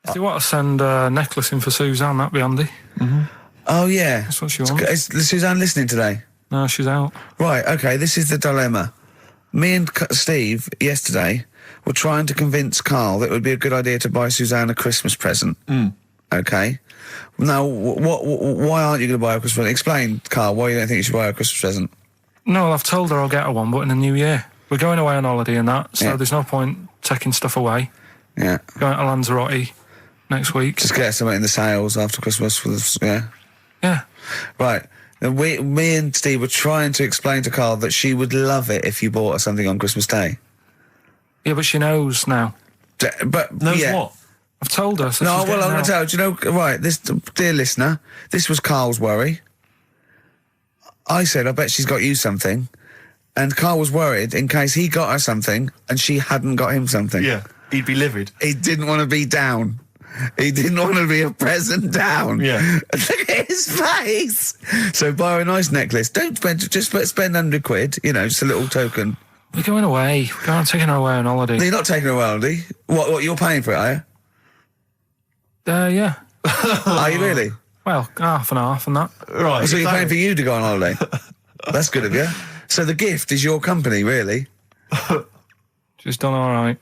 If you want to send a necklace in for Suzanne, that'd be handy. Oh, yeah. That's what she wants. Is Suzanne listening today? No, she's out. Right, okay, this is the dilemma. Me and Steve, yesterday, were trying to convince Karl that it would be a good idea to buy Suzanne a Christmas present. Okay? Now, why aren't you going to buy her a Christmas present? Explain, Karl, why you don't think you should buy her a Christmas present. No, I've told her I'll get her one, but in the new year. We're going away on holiday and that, so there's no point taking stuff away. Yeah. Going to Lanzarote next week. Just get her something in the sales after Christmas for the, Yeah. Right. Me and Steve were trying to explain to Karl that she would love it if you bought her something on Christmas Day. Yeah, but she knows now. But Knows what? I've told her. So no, well, I'm going to tell you. Do you know, right, this, dear listener, this was Karl's worry. I said, I bet she's got you something. And Karl was worried in case he got her something and she hadn't got him something. Yeah, he'd be livid. He didn't want to be down. He didn't want to be a present down. Yeah. Look at his face. So buy her a nice necklace. Don't spend, just spend £100, you know, just a little token. We're going away. We're going taking her away on holiday. No, you're not taking her away, are you? What, you're paying for it, are you? Yeah. Are you really? Well, half and half and that. Right. So you're paying for you to go on holiday? That's good of you. So the gift is your company, really? She's done all right.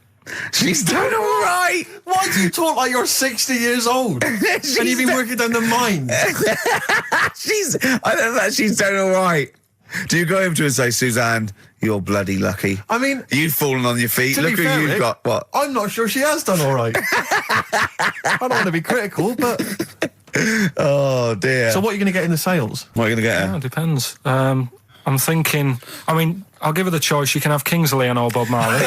She's done all right. Why do you talk like you're 60 years old? And you've been working down the mines? I don't know that she's done all right. Do you go over to her and say, Suzanne, you're bloody lucky? I mean... You've fallen on your feet. To Look be who fair, you've Rick, got. What? I'm not sure she has done all right. I don't want to be critical, but... Oh, dear. So what are you going to get in the sales? What are you going to get her? Yeah, it depends. I'm thinking... I mean, I'll give her the choice. She can have Kingsley and old Bob Marley.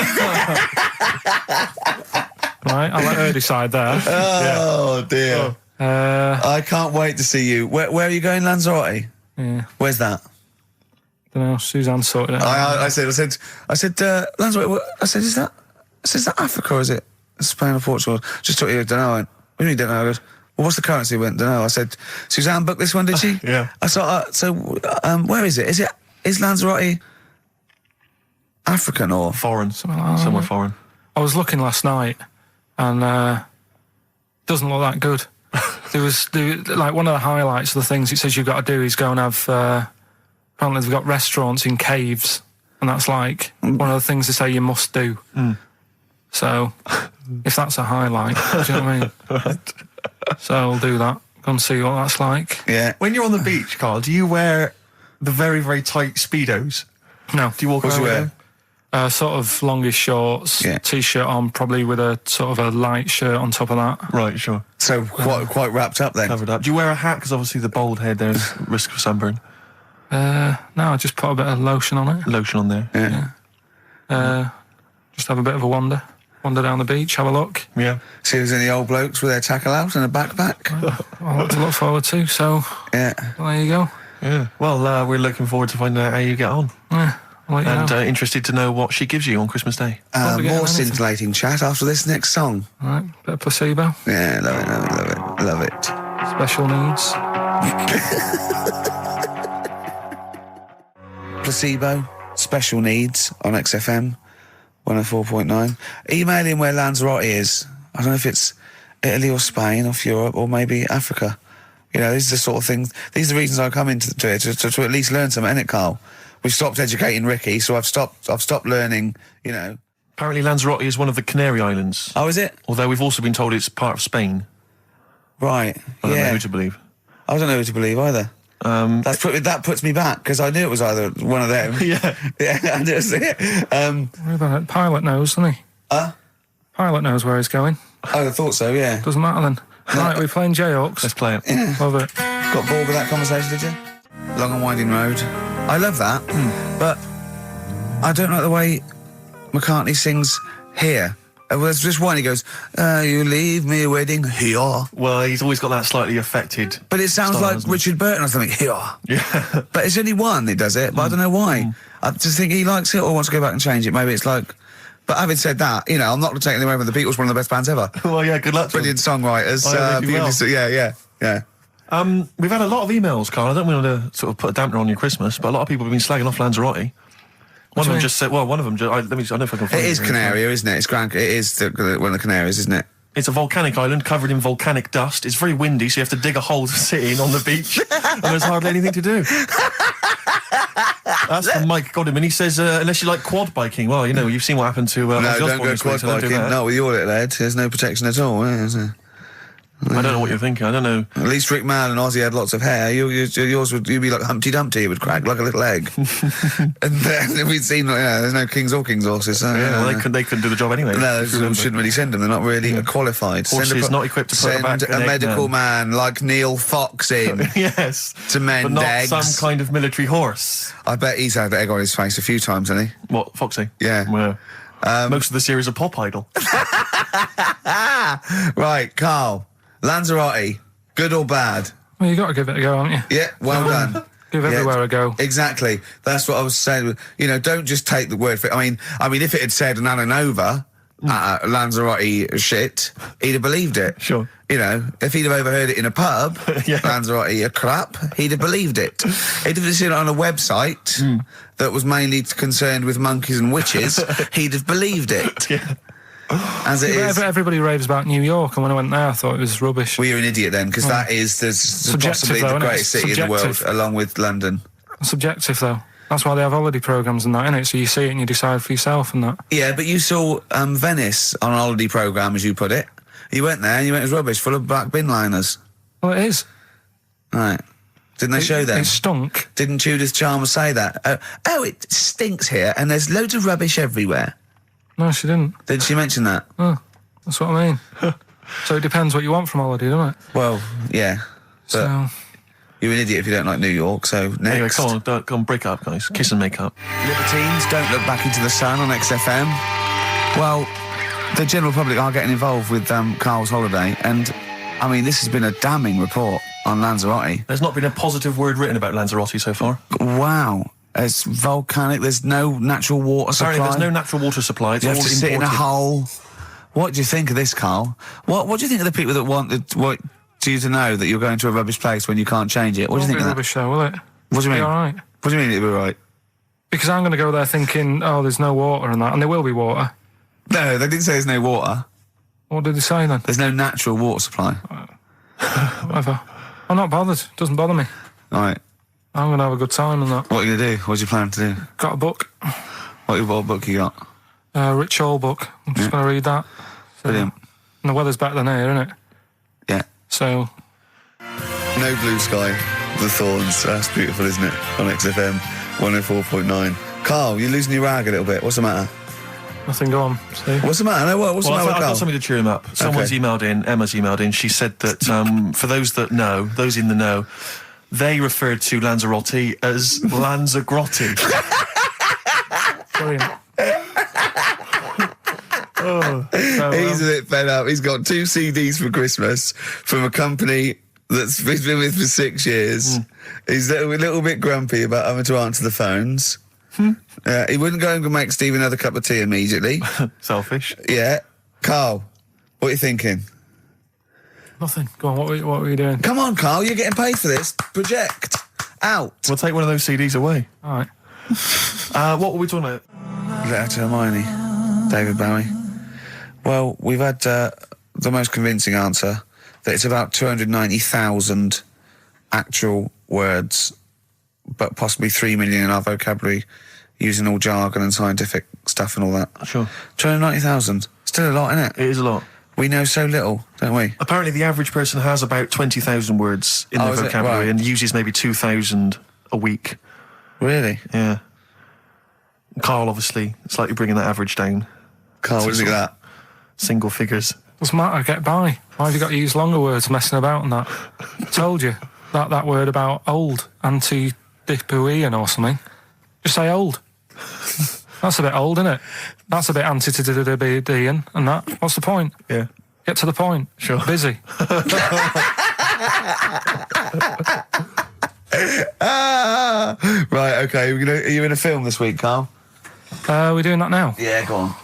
Right, I'll let her decide there. Oh, dear. I can't wait to see you. Where are you going, Lanzarote? Yeah. Where's that? Don't know. Suzanne sorted it out. I said, Lanzarote. I said, is that Africa or is it Spain or Portugal? Just told you, don't know. I went, what do you mean, don't know? I goes, well, what's the currency? I went, don't know. I said, Suzanne booked this one, did she? Yeah. I thought, where is it? Is Lanzarote African or Foreign. Somewhere foreign. I was looking last night, and doesn't look that good. There was like one of the highlights of the things it says you've got to do is go and have. Apparently, they've got restaurants in caves, and that's like one of the things they say you must do. So, if that's a highlight, do you know what I mean? Right. So I'll do that. Go and see what that's like. Yeah. When you're on the beach, Karl, do you wear the very, very tight Speedos? No. Do you walk around with them? Sort of longish shorts, t-shirt on, probably with a sort of a light shirt on top of that. Right, sure. So quite wrapped up then. Covered up. Do you wear a hat? Because obviously the bald head, there's risk of sunburn. No, I just put a bit of lotion on it. Lotion on there. Yeah. Just have a bit of a wander down the beach, have a look. Yeah. See if there's any old blokes with their tackle out and a backpack. A lot to look forward to, so Yeah. well, there you go. Yeah. Well, we're looking forward to finding out how you get on. Yeah, I'll let you And know. interested to know what she gives you on Christmas Day. Probably get More anything. scintillating chat after this next song. All right, bit of placebo. Yeah, love it. Special needs. Placebo, special needs on XFM 104.9. Email in where Lanzarote is. I don't know if it's Italy or Spain or Europe or maybe Africa. You know, these are the sort of things, these are the reasons I come into it, to at least learn something, innit, Karl? We've stopped educating Ricky, so I've stopped learning, you know. Apparently Lanzarote is one of the Canary Islands. Oh, is it? Although we've also been told it's part of Spain. Right, I don't know yeah. who to believe. I don't know who to believe either. That puts me back, because I knew it was either one of them. Yeah. Yeah, I just, What about it? Pilot knows, doesn't he? Pilot knows where he's going. I thought so, yeah. Doesn't matter then. Right, we're playing Jayhawks. Let's play it. Yeah. Love it. Got bored with that conversation, did you? Long and winding road. I love that, but I don't like the way McCartney sings here. There's just one, he goes, you leave me waiting here. Well, he's always got that slightly affected... But it sounds style, like doesn't it? Richard Burton or something, here. Yeah. But it's only one that does it, but I don't know why. I just think he likes it or wants to go back and change it. Maybe it's like... But having said that, you know, I'm not taking away from the Beatles, one of the best bands ever. Well, yeah, good luck to Brilliant songwriters. Oh, really well. Yeah. We've had a lot of emails, Karl. I don't want to sort of put a dampener on your Christmas, but a lot of people have been slagging off Lanzarote. One of them just said, well, one of them, I don't know if I can find It is Canaria, isn't it? It's Gran. It is one of the Canaries, isn't it? It's a volcanic island covered in volcanic dust. It's very windy, so you have to dig a hole to sit in on the beach, and there's hardly anything to do. That's from Mike Godham, and he says, unless you like quad biking, well, you know, you've seen what happened to No, Ozzy don't Osbourne go this week, quad so don't do biking. that. Not with your little head. There's no protection at all, is there? I don't know what you're thinking. I don't know. At least Rick Mann and Ozzy had lots of hair. Yours would you'd be like Humpty Dumpty. It would crack like a little egg. And then we'd seen, there's no kings or kings horses. So, Yeah, well, they couldn't do the job anyway. No, we shouldn't really send them. They're not really qualified. Horses not equipped to put back Send an a egg medical man. man like Neil Fox in Yes. to mend But not eggs. some kind of military horse. I bet he's had the egg on his face a few times, hasn't he? What, Foxy? Yeah. Well, most of the series are Pop Idol. Right, Karl. Lanzarote, good or bad? Well, you got to give it a go, haven't you? Yeah, well done. Give everywhere a go. Exactly. That's what I was saying. You know, don't just take the word for it. I mean, if it had said Nananova, Lanzarote shit, he'd have believed it. Sure. You know, if he'd have overheard it in a pub, Yeah. Lanzarote a crap, he'd have believed it. He'd have seen it on a website that was mainly concerned with monkeys and witches, he'd have believed it. Yeah. As it is. Everybody raves about New York, and when I went there, I thought it was rubbish. Well, you're an idiot then, because that is possibly though, the isn't it? greatest city in the world, Subjective. along with London. Subjective, though. That's why they have holiday programmes and that, innit? So you see it and you decide for yourself and that. Yeah, but you saw Venice on a holiday programme, as you put it. You went there and you went, it was rubbish, full of black bin liners. Well, it is. Right. Didn't they show them? It stunk. Didn't Judith Chalmers say that? Oh, it stinks here and there's loads of rubbish everywhere. No, she didn't. Did she mention that? Oh, that's what I mean. So it depends what you want from holiday, doesn't it? Well, yeah. But So, you're an idiot if you don't like New York, so next. Anyway, come on, break up, guys. Kiss and make up. Libertines, don't look back into the sun on XFM. Well, the general public are getting involved with Karl's holiday, and, I mean, this has been a damning report on Lanzarote. There's not been a positive word written about Lanzarote so far. Wow. It's volcanic, there's no natural water supply. Apparently there's no natural water supply. It's You all have to sit in a imported. hole. What do you think of this, Karl? What do you think of the people that want you to know that you're going to a rubbish place when you can't change it? What do you think of that? rubbish though, will it? What do you mean? Be all right. What do you mean it'll be right? Because I'm going to go there thinking, oh, there's no water and that, and there will be water. No, they didn't say there's no water. What did they say then? There's no natural water supply. Whatever. I'm not bothered. Doesn't bother me. All right. I'm going to have a good time and that. What are you going to do? What's your plan to do? Got a book. What book you got? Rich Hall book. I'm just going to read that. So, Brilliant. and the weather's better than here, isn't it? Yeah. So, No Blue Sky, The Thorns. That's beautiful, isn't it? On XFM 104.9. Karl, you're losing your rag a little bit. What's the matter? nothing go on. See? What's the matter? No, what's the Well, matter with I've got Karl? something to cheer him up. Someone's emailed in, Emma's emailed in, she said that for those that know, those in the know, they referred to Lanzarote as Lanzagrotte. Brilliant. He's a bit fed up. He's got 2 CDs for Christmas from a company that's he's been with for 6 years. He's a little bit grumpy about having to answer the phones. He wouldn't go and make Steve another cup of tea immediately. Selfish. Yeah. Karl, what are you thinking? Nothing. Go on, what were you doing? Come on, Karl, you're getting paid for this. Project. Out. We'll take one of those CDs away. All right. What were we talking about? Letter to Hermione. David Bowie. Well, we've had the most convincing answer that it's about 290,000 actual words, but possibly 3 million in our vocabulary, using all jargon and scientific stuff and all that. Sure. 290,000. Still a lot, isn't it? It is a lot. We know so little, don't we? Apparently the average person has about 20,000 words in their is it? vocabulary Right. and uses maybe 2,000 a week. Really? Yeah. Karl, obviously, slightly bringing that average down. Karl, what do you think of that? Single figures. Doesn't matter, get by. Why have you got to use longer words messing about and that? Told you. That word about old, anti-dipuian or something. Just say old. That's a bit old, isn't it? That's a bit anti-dipuian and that. What's the point? Yeah. Get to the point. Sure. Busy. Right, okay. Are you in a film this week, Karl? We're doing that now. Yeah, go on.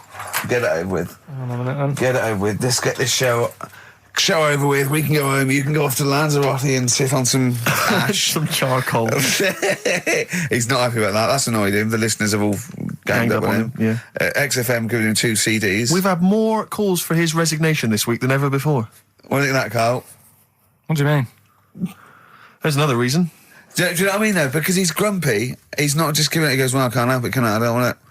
Get it over with. Hang on a minute then. Get it over with. Let's get this show over with. We can go home. You can go off to Lanzarote and sit on some ash. Some charcoal. He's not happy about that. That's annoyed him. The listeners have all ganged up on him. Yeah. XFM giving him 2 CDs. We've had more calls for his resignation this week than ever before. What do you think of that, Carl? What do you mean? There's another reason. Do you know what I mean, though? Because he's grumpy, he's not just giving it, he goes, well, I can't help it, can I? I don't want it.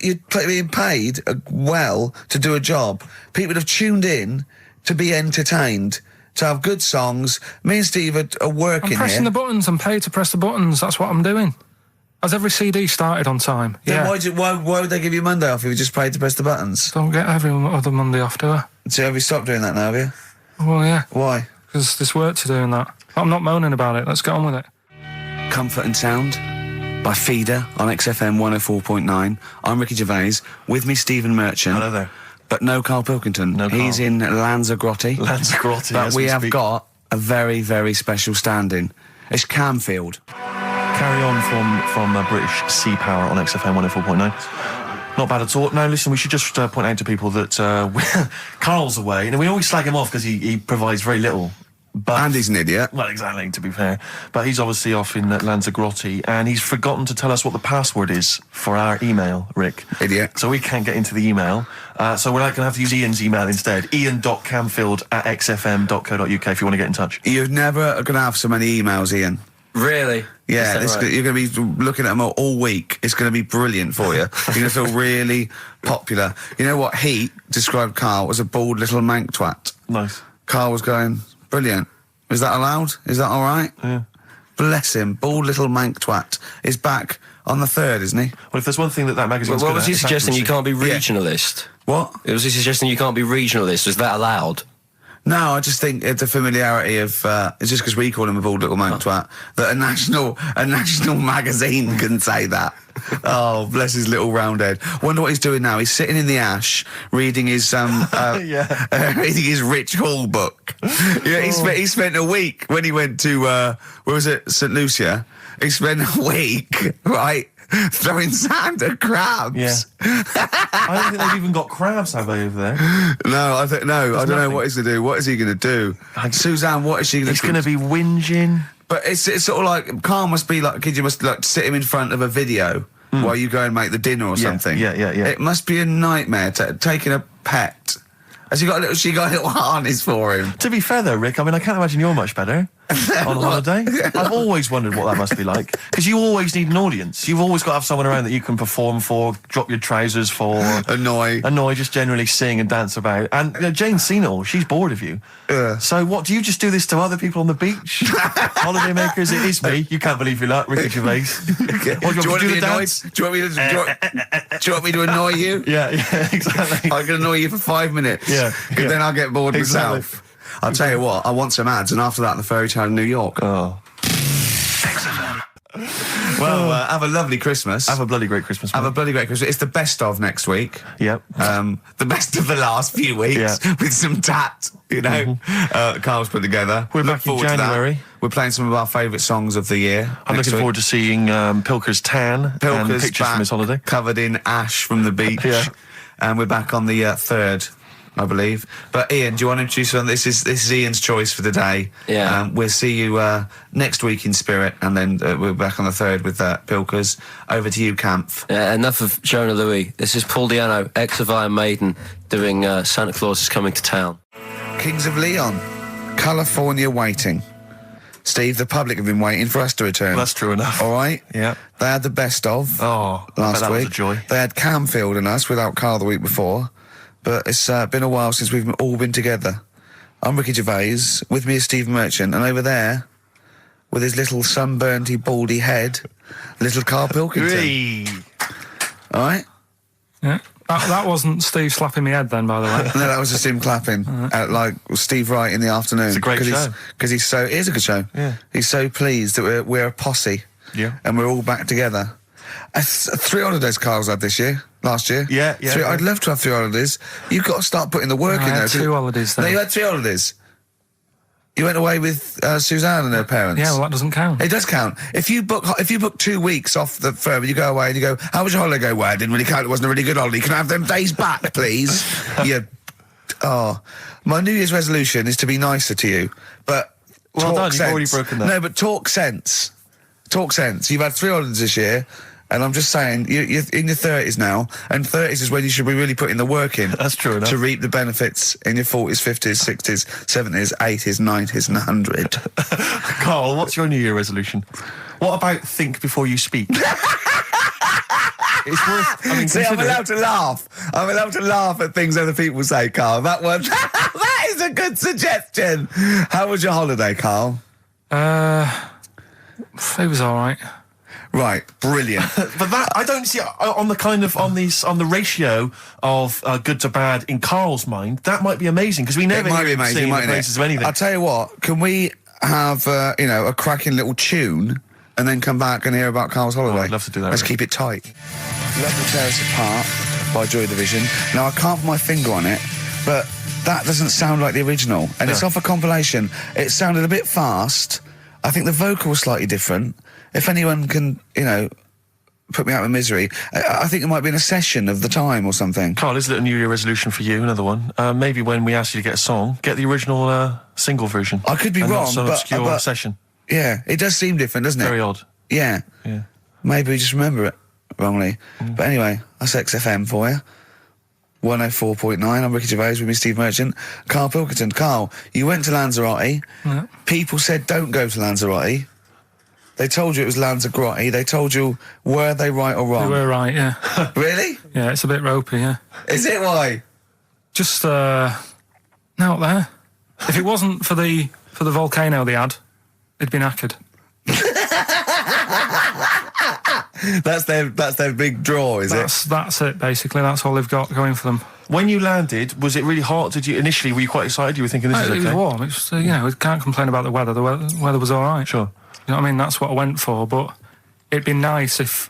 You're being paid well to do a job. People have tuned in to be entertained, to have good songs. Me and Steve are working I'm pressing here. the buttons. I'm paid to press the buttons. That's what I'm doing. Has every CD started on time? Then Yeah. why would they give you Monday off if you just paid to press the buttons? Don't get every other Monday off, do I? So have you stopped doing that now, have you? Well, yeah. Why? Because there's work to do in that. I'm not moaning about it. Let's get on with it. Comfort and Sound by Feeder on XFM 104.9. I'm Ricky Gervais. With me, Stephen Merchant. Hello there. But no Karl Pilkington. No Karl. He's in Lanzarote. Lanzarote, But as we we have speak. got a very, very special stand-in. It's Camfield. Carry on from British Sea Power on XFM 104.9. Not bad at all. Now, listen, we should just point out to people that Carl's away, and we always slag him off because he provides very little. But And he's an idiot. well, exactly, to be fair. But he's obviously off in Lanzarote, and he's forgotten to tell us what the password is for our email, Rick. Idiot. So we can't get into the email. So we're going to have to use Ian's email instead. ian.camfield@xfm.co.uk if you want to get in touch. You're never going to have so many emails, Ian. Really? Yeah, Is that right? you're going to be looking at them all week. It's going to be brilliant for you. You're going to feel really popular. You know what? He described Carl as a bald little mank twat. Nice. Carl was going, brilliant. Is that allowed? Is that all right? Yeah. Bless him. Bald little mank twat is back on the 3rd, isn't he? Well, if there's one thing that magazine's What good was at, he it's suggesting? You accuracy. can't be regionalist. What? Was he suggesting you can't be regionalist? Was that allowed? No, I just think it's a familiarity of, it's just because we call him a bald little mank twat, that a national magazine can say that. Oh, bless his little round head. Wonder what he's doing now. He's sitting in the ash, reading his, reading his Rich Hall book. Yeah, he spent a week when he went to, where was it, St. Lucia? He spent a week, right, throwing sand at crabs. Yeah. I don't think they've even got crabs, have they, over there? No, I don't know nothing. what he's going to do. What is he going to do? Suzanne, what is she going to He's do? going to be whinging. But it's sort of like, Carl must be like, kid, you must like sit him in front of a video while you go and make the dinner or something. Yeah. It must be a nightmare taking a pet. Has she got a little harness for him? To be fair, though, Rick, I mean, I can't imagine you're much better on holiday. I've always wondered what that must be like. Because you always need an audience. You've always got to have someone around that you can perform for, drop your trousers for. Annoy, just generally sing and dance about. And Jane's seen it all. She's bored of you. So what, do you just do this to other people on the beach? Holiday makers, it is me. You can't believe your luck, Ricky Gervais. What, do you want to do be the annoyed? dance? Do you want me to annoy you? Yeah, exactly. I can annoy you for 5 minutes. Yeah, Because then I'll get bored Exactly. myself. I'll tell you what, I want some ads, and after that, the fairy tale in New York. Oh. Well, have a lovely Christmas. Have a bloody great Christmas, Have mate. a bloody great Christmas. It's the best of next week. Yep. The best of the last few weeks Yeah. with some tat, you know. Carl's put together. We're Look back in forward to that. January. We're playing some of our favourite songs of the year. I'm looking forward to seeing Pilker's tan and Pilker's pictures from his holiday. covered in ash from the beach. Yeah. And we're back on the 3rd, I believe. But Ian, do you want to introduce one? This is Ian's choice for the day. Yeah. We'll see you next week in spirit, and then we're back on the 3rd with Pilkers. Over to you, Kampf. Enough of Jonah Louis. This is Paul Di'Anno, ex of Iron Maiden, doing Santa Claus is Coming to Town. Kings of Leon, California Waiting. Steve, the public have been waiting for us to return. That's true enough. All right? Yeah. They had the best of Oh, I bet last that week. was a joy. They had Camfield and us without Carl the week before. But it's been a while since we've all been together. I'm Ricky Gervais. With me is Steve Merchant. And over there, with his little sunburnedy, baldy head, little Karl Pilkington. Hey. All right? Yeah. That wasn't Steve slapping me head then, by the way. No, that was just him clapping, like Steve Wright in the afternoon. It's a great show. Because he's so... It is a good show. Yeah. He's so pleased that we're a posse. Yeah. And we're all back together. 3 holidays Carl's had this year. Last year. Yeah. I'd love to have 3 holidays. You've got to start putting the work I in had there. 2 holidays No, then. you had 3 holidays. You went away with Suzanne and her parents. Yeah, well, that doesn't count. It does count. If you book 2 weeks off the firm, you go away and you go, how was your holiday go? Well, I didn't really count. It wasn't a really good holiday. Can I have them days back, please? My New Year's resolution is to be nicer to you. But Well talk done, you've sense. already broken that. No, but talk sense. Talk sense. You've had 3 holidays this year. And I'm just saying, you're in your 30s now, and 30s is when you should be really putting the work in. That's true enough. To reap the benefits in your 40s, 50s, 60s, 70s, 80s, 90s, and 100. Carl, what's your New Year resolution? What about think before you speak? It's worth. I mean, See, I'm consider it. allowed to laugh. I'm allowed to laugh at things other people say, Carl. That one, that is a good suggestion. How was your holiday, Carl? It was all right. Right, brilliant. But that I don't see on the kind of on the ratio of good to bad in Carl's mind. That might be amazing because we never It might be hear him amazing, sing the mightn't praises it? of anything. I'll tell you what. Can we have a cracking little tune and then come back and hear about Carl's holiday? I'd love to do that, Let's really. keep it tight. Love to Tear Us Apart by Joy Division. Now I can't put my finger on it, but that doesn't sound like the original, and it's No. off a compilation. It sounded a bit fast. I think the vocal was slightly different. If anyone can, put me out of misery, I think it might be in a session of the time or something. Carl, is it a New Year resolution for you? Another one. Maybe when we ask you to get a song, get the original single version. I could be and wrong, not some but- obscure but- session. Yeah, it does seem different, doesn't it? Very odd. Yeah. Yeah. Maybe we just remember it wrongly. But anyway, that's XFM for you. 104.9, I'm Ricky Gervais with me, Steve Merchant. Karl Pilkington. Carl, you went to Lanzarote. Yeah. People said don't go to Lanzarote. They told you it was Lanzarote. They told you, were they right or We wrong? were right, yeah. Really? Yeah, it's a bit ropey, yeah. Is it why? Just out there. If it wasn't for the volcano they had, it'd been knackered. That's their big draw, is it? That's it, basically. That's all they've got going for them. When you landed, was it really hot? Were you quite excited? You were thinking this is It was okay? warm. It's we can't complain about the weather. The weather was all right. Sure. You know what I mean? That's what I went for. But it'd be nice if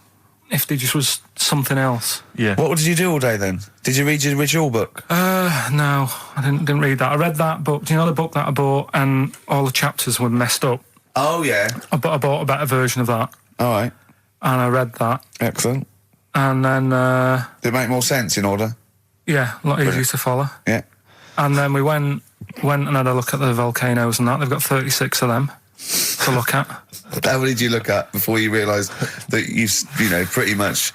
there just was something else. Yeah. What did you do all day then? Did you read your ritual book? No, I didn't read that. I read that book. Do you know the book that I bought and all the chapters were messed up? Oh, yeah. I bought a better version of that All right. and I read that. Excellent. And then, Did it make more sense in order? yeah, a lot easier to follow. Yeah. And then we went and had a look at the volcanoes and that. They've got 36 of them to look at. How many did you look at before you realised that pretty much,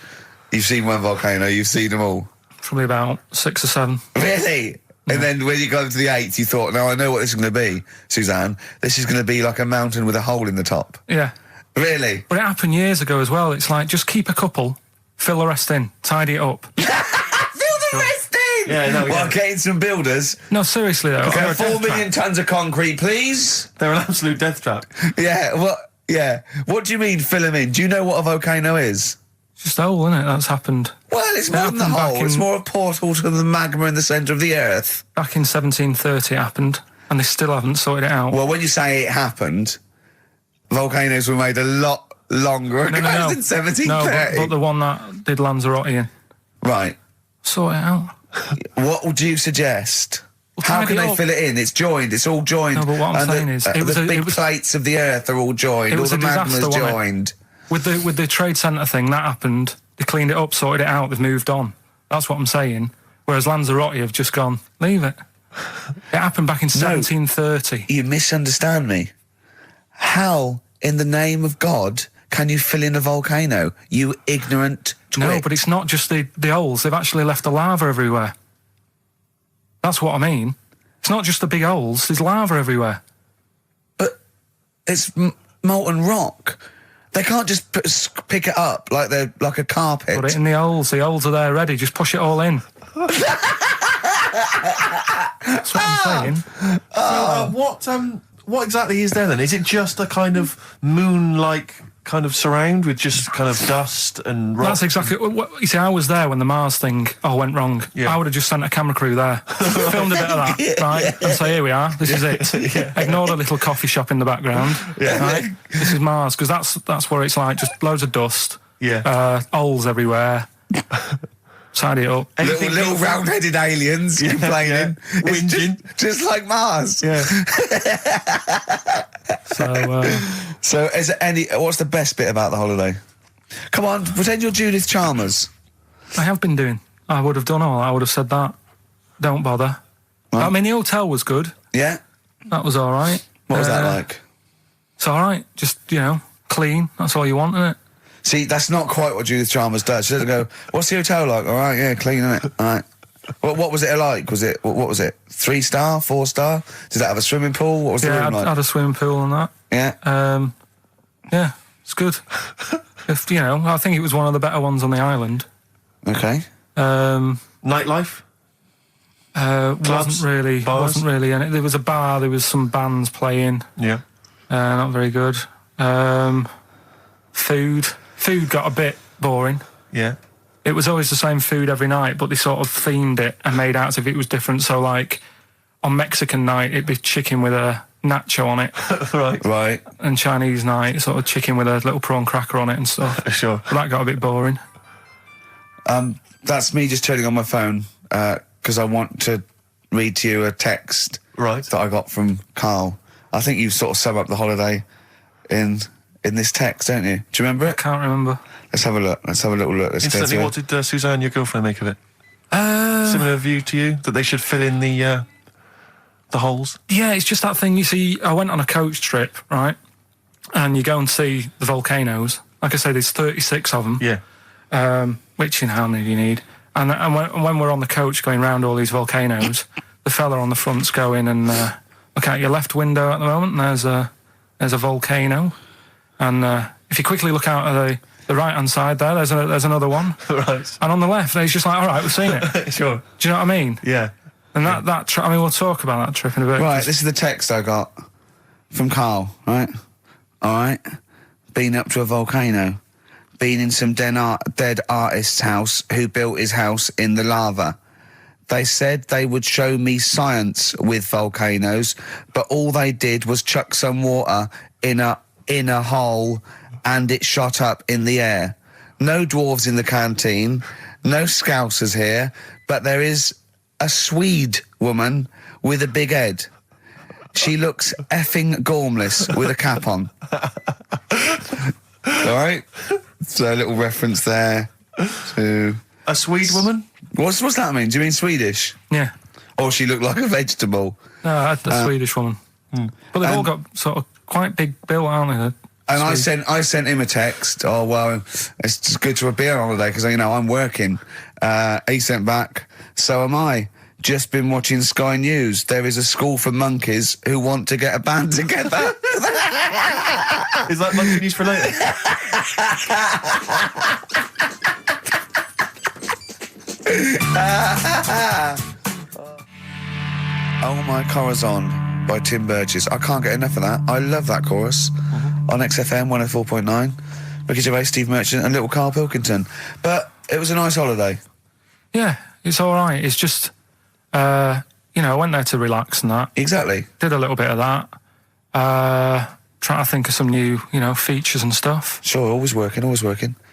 you've seen one volcano, you've seen them all? Probably about 6 or 7. Really? And then when you got to the 8th, you thought, now I know what this is going to be, Suzanne. This is going to be like a mountain with a hole in the top. Yeah. Really? But it happened years ago as well. It's like, just keep a couple, fill the rest in, tidy it up. Fill the rest in! Yeah, no, Well, yeah. getting some builders. No, seriously though. Okay, Or a 4 death million trap. tons of concrete, please. They're an absolute death trap. Yeah, what? Yeah. What do you mean fill them in? Do you know what a volcano is? It's just a hole, isn't it? That's happened Well, it's more than the happened back hole. It's in- more a portal to the magma in the centre of the earth. back in 1730. It happened, and they still haven't sorted it out. Well, when you say it happened, volcanoes were made a lot longer ago than 1730. No, but the one that did Lanzarote in, Right. sort it out. What would you suggest? How tidy can they up. fill it in? It's joined. It's all joined. No, but what I'm And saying is, it was the a- big it was- plates of the earth are all joined. It All was the a disaster, magma's wasn't it? joined. With the trade centre thing, that happened. They cleaned it up, sorted it out. They've moved on. That's what I'm saying. Whereas Lanzarote have just gone, leave it. It happened back in 1730. You misunderstand me. How, in the name of God, can you fill in a volcano? You ignorant twit. No, but it's not just the holes. They've actually left the lava everywhere. That's what I mean. It's not just the big holes. There's lava everywhere. But it's molten rock. They can't just pick it up like they're like a carpet. Put it in the holes. The holes are there ready. Just push it all in. That's what I'm saying. What exactly is there then? Is it just a kind of moon-like kind of surround with just kind of dust and rock? That's exactly what you see. I was there when the Mars thing all went wrong. Yeah. I would have just sent a camera crew there, filmed a bit of that, right, and say, "Here we are. This is it." Ignore the little coffee shop in the background. Right? This is Mars because that's where it's like just loads of dust. Yeah. Holes everywhere. Tidy it up. Little round-headed aliens complaining. yeah. It's Whinging. just like Mars. Yeah. So So, is there what's the best bit about the holiday? Come on, pretend you're Judith Chalmers. I have been doing. I would have done all. I would have said that. Don't bother. Right. I mean, the hotel was good. Yeah? That was all right. What was that like? It's all right. Just clean. That's all you want, isn't it? See, that's not quite what Judith Chalmers does. She doesn't go, what's the hotel like? All right, yeah, clean, isn't it? All right. What was it like? What was it? 3-star, 4-star? Did it have a swimming pool? What was the room like? Had a swimming pool and that. Yeah. Yeah, it's good. If you know, I think it was one of the better ones on the island. Okay. Nightlife? Wasn't really. And there was a bar. There was some bands playing. Yeah. Not very good. Food got a bit boring. Yeah. It was always the same food every night, but they sort of themed it and made out as if it was different. So, like, on Mexican night, it'd be chicken with a nacho on it. Right. And Chinese night, sort of chicken with a little prawn cracker on it and stuff. Sure. But that got a bit boring. That's me just turning on my phone because I want to read to you a text that I got from Karl. I think you sort of sum up the holiday in this text, don't you? Do you remember it? I can't remember. Let's have a look. Let's have a little look. Instantly, what did Suzanne, your girlfriend, make of it? Similar view to you, that they should fill in the holes? Yeah, it's just that thing. You see, I went on a coach trip, right? And you go and see the volcanoes. Like I say, there's 36 of them. Yeah. Which, you know, how many do you need? And when we're on the coach going round all these volcanoes, the fella on the front's going and look out your left window at the moment, and there's a volcano. And if you quickly look out at the right-hand side there, there's another one. Right. And on the left, he's just like, all right, we've seen it. Sure. Do you know what I mean? Yeah. And that trip, I mean, we'll talk about that trip in a bit. Right, this is the text I got from Karl, right? All right. Been up to a volcano. Been in some dead artist's house who built his house in the lava. They said they would show me science with volcanoes, but all they did was chuck some water in a hole and it shot up in the air. No dwarves in the canteen, no scousers here, but there is a Swede woman with a big head. She looks effing gormless with a cap on. All right? So a little reference there to... A Swede woman? What's that mean? Do you mean Swedish? Yeah. Or she looked like a vegetable? No, the Swedish woman. But they've all got sort of quite big bill, aren't they? And I sent him a text. Oh, well, it's just good to be on holiday because, you know, I'm working. He sent back, so am I. Just been watching Sky News. There is a school for monkeys who want to get a band together. Is that monkey news for later? Oh My Corazon by Tim Burgess. I can't get enough of that. I love that chorus. On XFM 104.9. Ricky Gervais, Steve Merchant and little Karl Pilkington. But it was a nice holiday. Yeah, it's all right. It's just, you know, I went there to relax and that. Exactly. Did a little bit of that. Trying to think of some new, you know, features and stuff. Sure, always working. 3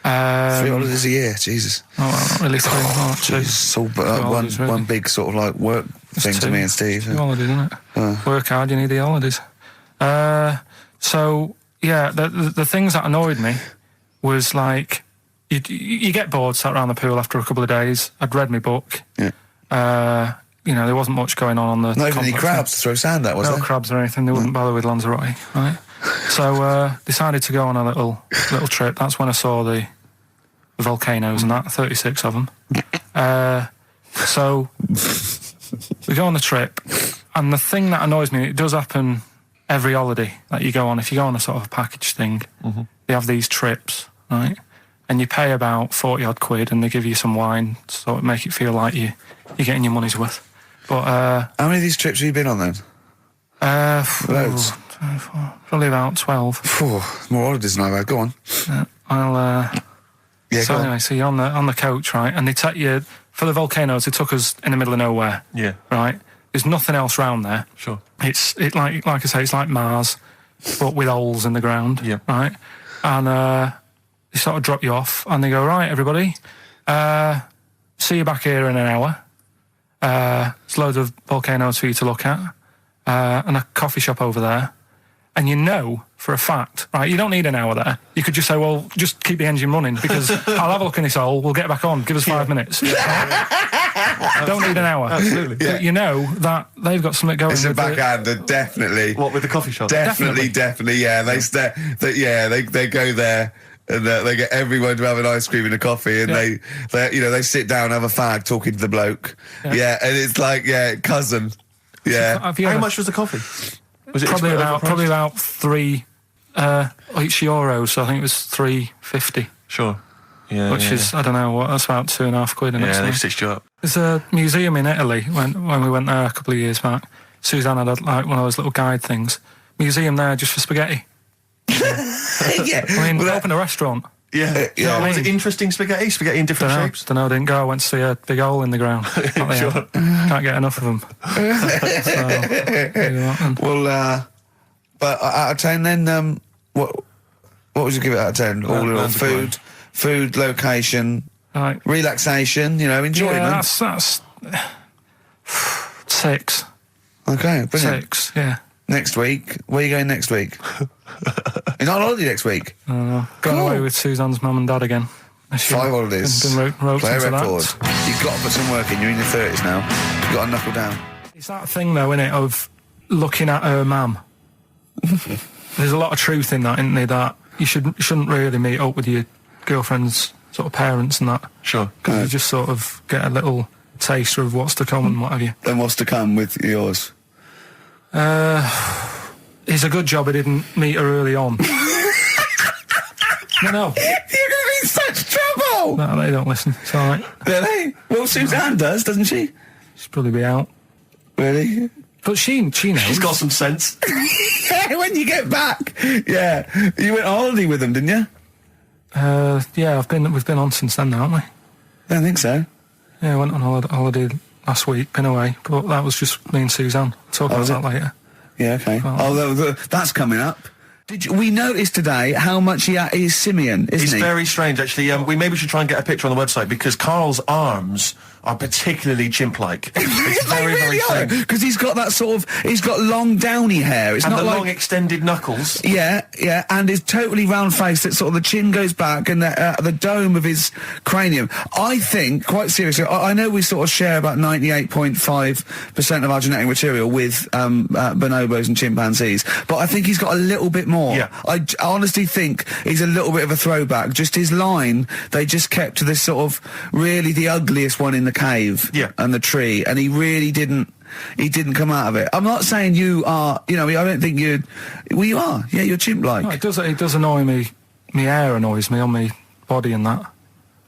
holidays a year, Jesus. Oh, well, not really 3. Oh, 2. It's all holidays, really. one big sort of like work thing to me and Steve. 2 holidays, isn't it? Work hard, you need the holidays. So, yeah, the things that annoyed me was like, you get bored sat around the pool after a couple of days. I'd read my book. Yeah. You know, there wasn't much going on the... Not even any crabs to throw sand at, was there? No crabs or anything. They wouldn't bother with Lanzarote, right? So, decided to go on a little trip. That's when I saw the volcanoes and that, 36 of them. So, we go on the trip, and the thing that annoys me, it does happen every holiday that you go on. If you go on a sort of a package thing, they have these trips, right? And you pay about 40-odd quid, and they give you some wine, so it make it feel like you're getting your money's worth. But how many of these trips have you been on then? Loads. Probably about 12. More holidays than I've had. Go on. Yeah, so go anyway, on. so you're on the coach, right? And they take you for the volcanoes. They took us in the middle of nowhere. Yeah. Right. There's nothing else round there. Sure. It's like I say, it's like Mars, but with holes in the ground. Yeah. Right. And they sort of drop you off, and they go, right, everybody, see you back here in an hour. There's loads of volcanoes for you to look at, and a coffee shop over there. And you know for a fact, right, you don't need an hour there. You could just say, well, just keep the engine running because I'll have a look in this hole, we'll get back on, give us 5 minutes. Don't need an hour. Absolutely. But you know that they've got something going. It's a with backhander, definitely. What, with the coffee shop? Definitely, yeah. They go there And they get everyone to have an ice cream and a coffee, and they sit down, have a fag, talking to the bloke. Yeah, and it's like, cousin. Yeah. How much was the coffee? Was it probably about €3 each euro, so I think it was $3.50. Sure. Yeah. Which is, I don't know what, that's about £2.50. Yeah, they've stitched you up. There's a museum in Italy when we went there a couple of years back. Suzanne had like one of those little guide things. Museum there just for spaghetti. Yeah. I mean, open a restaurant. Yeah. You know what I Was it mean? interesting spaghetti? Spaghetti in different shapes? Don't know, didn't go. I went to see a big hole in the ground. Sure. Can't get enough of them. Well, but out of 10 then, what would you give it out of 10? All in all, food, location, Right. relaxation, enjoyment. Yeah, that's 6. Okay, brilliant. 6, yeah. Next week, where are you going next week? You're not on holiday next week. Going Cool. away with Suzanne's mum and dad again. 5 holidays. Been roped Play a into record. that. You've got to put some work in. You're in your 30s now. You've got to knuckle down. It's that thing, though, innit, of looking at her mum. There's a lot of truth in that, isn't there, that you shouldn't really meet up with your girlfriend's sort of parents and that. Sure. Because you just sort of get a little taster of what's to come and what have you. Then what's to come with yours? It's a good job I didn't meet her early on. No. You're going to be in such trouble! No, they don't listen. It's all right. Really? Well, Suzanne does, doesn't she? She'll probably be out. Really? But she knows. She's got some sense. When you get back. Yeah. You went on holiday with them, didn't you? Yeah, we've been on since then, haven't we? I don't think so. Yeah, I went on holiday last week, been away, but that was just me and Suzanne. Talk about that later. Yeah, okay. Well- That's coming up. We noticed today how much he's simian, isn't It's he? very strange, actually. We maybe should try and get a picture on the website because Karl's arms are particularly chimp-like. It's They very, really very are, strange. because he's got that he's got long downy hair. It's And not the like long extended knuckles. Yeah, and his totally round face that sort of the chin goes back and the dome of his cranium. I think, quite seriously, I know we sort of share about 98.5% of our genetic material with bonobos and chimpanzees, but I think he's got a little bit more. Yeah. I honestly think he's a little bit of a throwback. Just his line, they just kept to this sort of really the ugliest one in the cave and the tree, and he really didn't. He didn't come out of it. I'm not saying you are, I don't think you are. Yeah, you're chimp-like. No, it does annoy me. My hair annoys me on my body and that.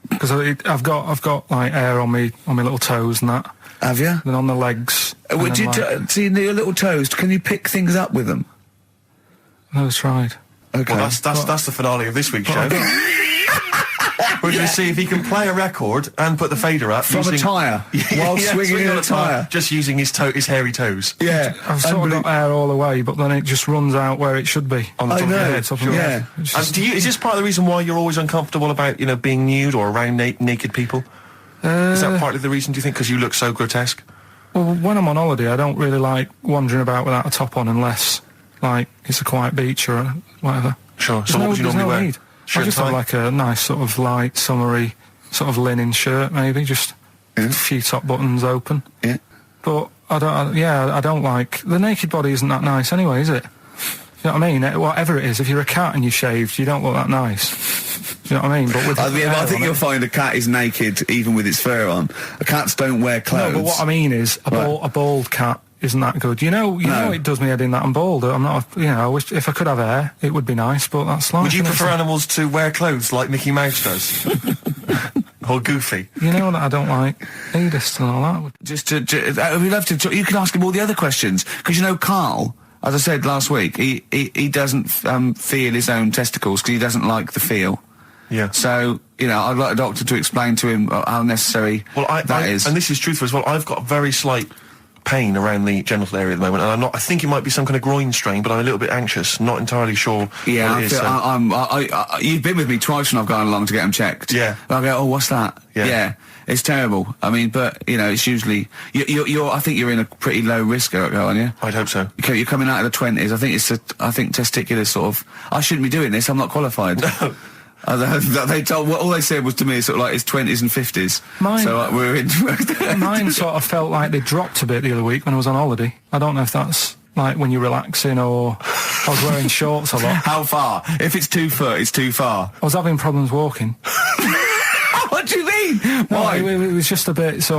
Because I've got like hair on my little toes and that. Have you? And on the legs. Would you see your little toes? Can you pick things up with them? I've tried. Okay. Well, that's the finale of this week's show. We're going to see if he can play a record and put the fader up From a tyre, while swinging in on a tyre. just using his hairy toes. Yeah. I've sort of got hair all the way, but then it just runs out where it should be. On the I top of your know. head. Top of my Yeah. head. It's And just- is this part of the reason why you're always uncomfortable about, being nude or around naked people? Is that partly the reason, do you think, because you look so grotesque? Well, when I'm on holiday, I don't really like wandering about without a top on unless, like, it's a quiet beach or whatever. Sure. There's So what would you there's normally wear? need. Shirt I just and have tie? like a nice sort of light, summery, sort of linen shirt, maybe, just a few top buttons open. Yeah. But I don't like the naked body. Isn't that nice anyway, is it? You know what I mean? Whatever it is, if you're a cat and you're shaved, you don't look that nice. Do you know what I mean? But with I hair think on you'll it- find a cat is naked even with its fur on. Cats don't wear clothes. No, but what I mean is a bald cat isn't that good. You know it does me head in that I'm bald. I'm not. I wish if I could have hair, it would be nice. But that's life. Would you isn't it? prefer animals to wear clothes like Mickey Mouse does? Or Goofy? You know that I don't like nudist and all that. We'd love to. You can ask him all the other questions because Carl, as I said last week, he doesn't feel his own testicles because he doesn't like the feel. Yeah. So I'd like a doctor to explain to him how necessary that is. And this is truthful as well. I've got very slight pain around the genital area at the moment, and I think it might be some kind of groin strain, but I'm a little bit anxious, not entirely sure Yeah, what it is. you've been with me twice when I've gone along to get them checked. Yeah. And I go, oh, what's that? Yeah. It's terrible. I mean, but it's usually I think you're in a pretty low risk, aren't you? I'd hope so. You're coming out of the 20s. I think testicular sort of. I shouldn't be doing this. I'm not qualified. They told all they said was to me sort of like it's 20s and 50s. Mine- So we're in. Mine sort of felt like they dropped a bit the other week when I was on holiday. I don't know if that's like when you're relaxing or I was wearing shorts a lot. How far? If it's 2 foot, it's too far. I was having problems walking. What do you mean? Why? No, it was just a bit,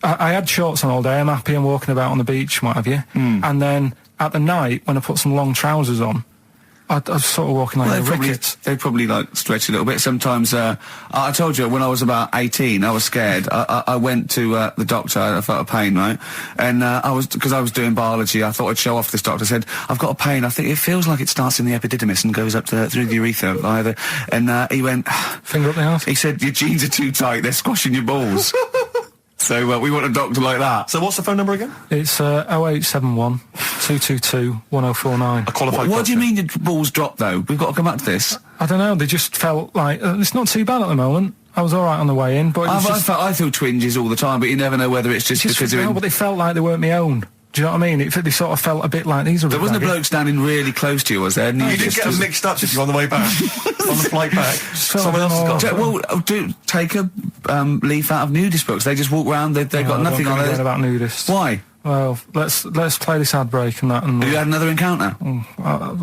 I had shorts on all day, I'm happy, I'm walking about on the beach, what have you. And then, at the night, when I put some long trousers on, I was sort of walking like a rickets. They probably like stretch a little bit. Sometimes, I told you when I was about 18, I was scared. I went to the doctor. I felt a pain, right? And because I was doing biology, I thought I'd show off this doctor. I said, I've got a pain. I think it feels like it starts in the epididymis and goes up through the urethra either. And he went, finger up the arse. He said, your jeans are too tight. They're squashing your balls. So we want a doctor like that. So what's the phone number again? It's 0871 222 1049. A qualified What do you doctor. mean your balls dropped, though? We've got to come back to this. I don't know, they just felt like, it's not too bad at the moment. I was alright on the way in, but it was I feel twinges all the time, but you never know whether it's just because they're but they felt like they weren't my own. Do you know what I mean? They sort of felt a bit like these are. There wasn't a bloke standing really close to you, was there? You didn't get them mixed up, did you, on the way back? On the flight back? Someone else has got Take a leaf out of nudist books. They just walk around, they've got nothing on it. About nudists. Why? Well, let's play this ad break and that. And Have you had another encounter?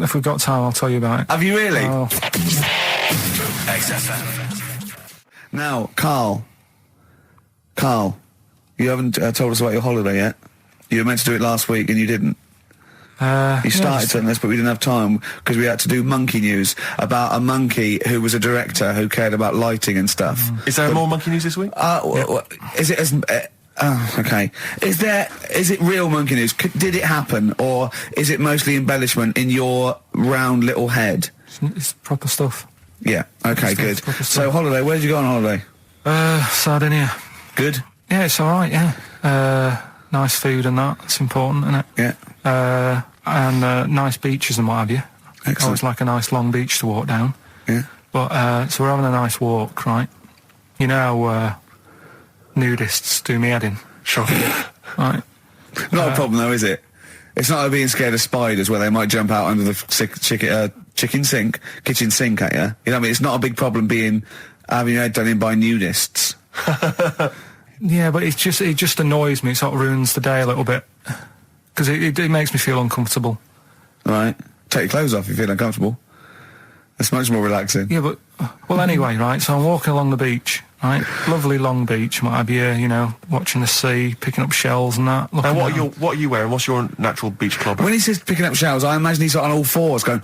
If we've got time, I'll tell you about it. Have you really? Oh. XFM. Now, Karl, you haven't told us about your holiday yet. You were meant to do it last week and you didn't. You started telling us, but we didn't have time because we had to do monkey news about a monkey who was a director who cared about lighting and stuff. Is there more monkey news this week? Is it as... okay. Is it real monkey news? Did it happen, or is it mostly embellishment in your round little head? It's proper stuff. Yeah. Okay. Good. So holiday. Where did you go on holiday? Sardinia. Good. Yeah, it's all right. Yeah. Nice food and that. It's important, isn't it? Yeah. And nice beaches and what have you. Excellent. Always like a nice long beach to walk down. Yeah. But so we're having a nice walk, right? You know how nudists do me head in. Sure. Right. Not a problem though, is it? It's not like being scared of spiders where they might jump out under the kitchen sink at you. You know what I mean? It's not a big problem having your head done in by nudists. Yeah, but it just annoys me. It sort of ruins the day a little bit because it makes me feel uncomfortable. Right. Take your clothes off if you feel uncomfortable. It's much more relaxing. Yeah, but well, anyway, right. So I'm walking along the beach, right? Lovely long beach, what have you? You know, watching the sea, picking up shells and that. And what are you wearing? What's your natural beach club? When he says picking up shells, I imagine he's on all fours going,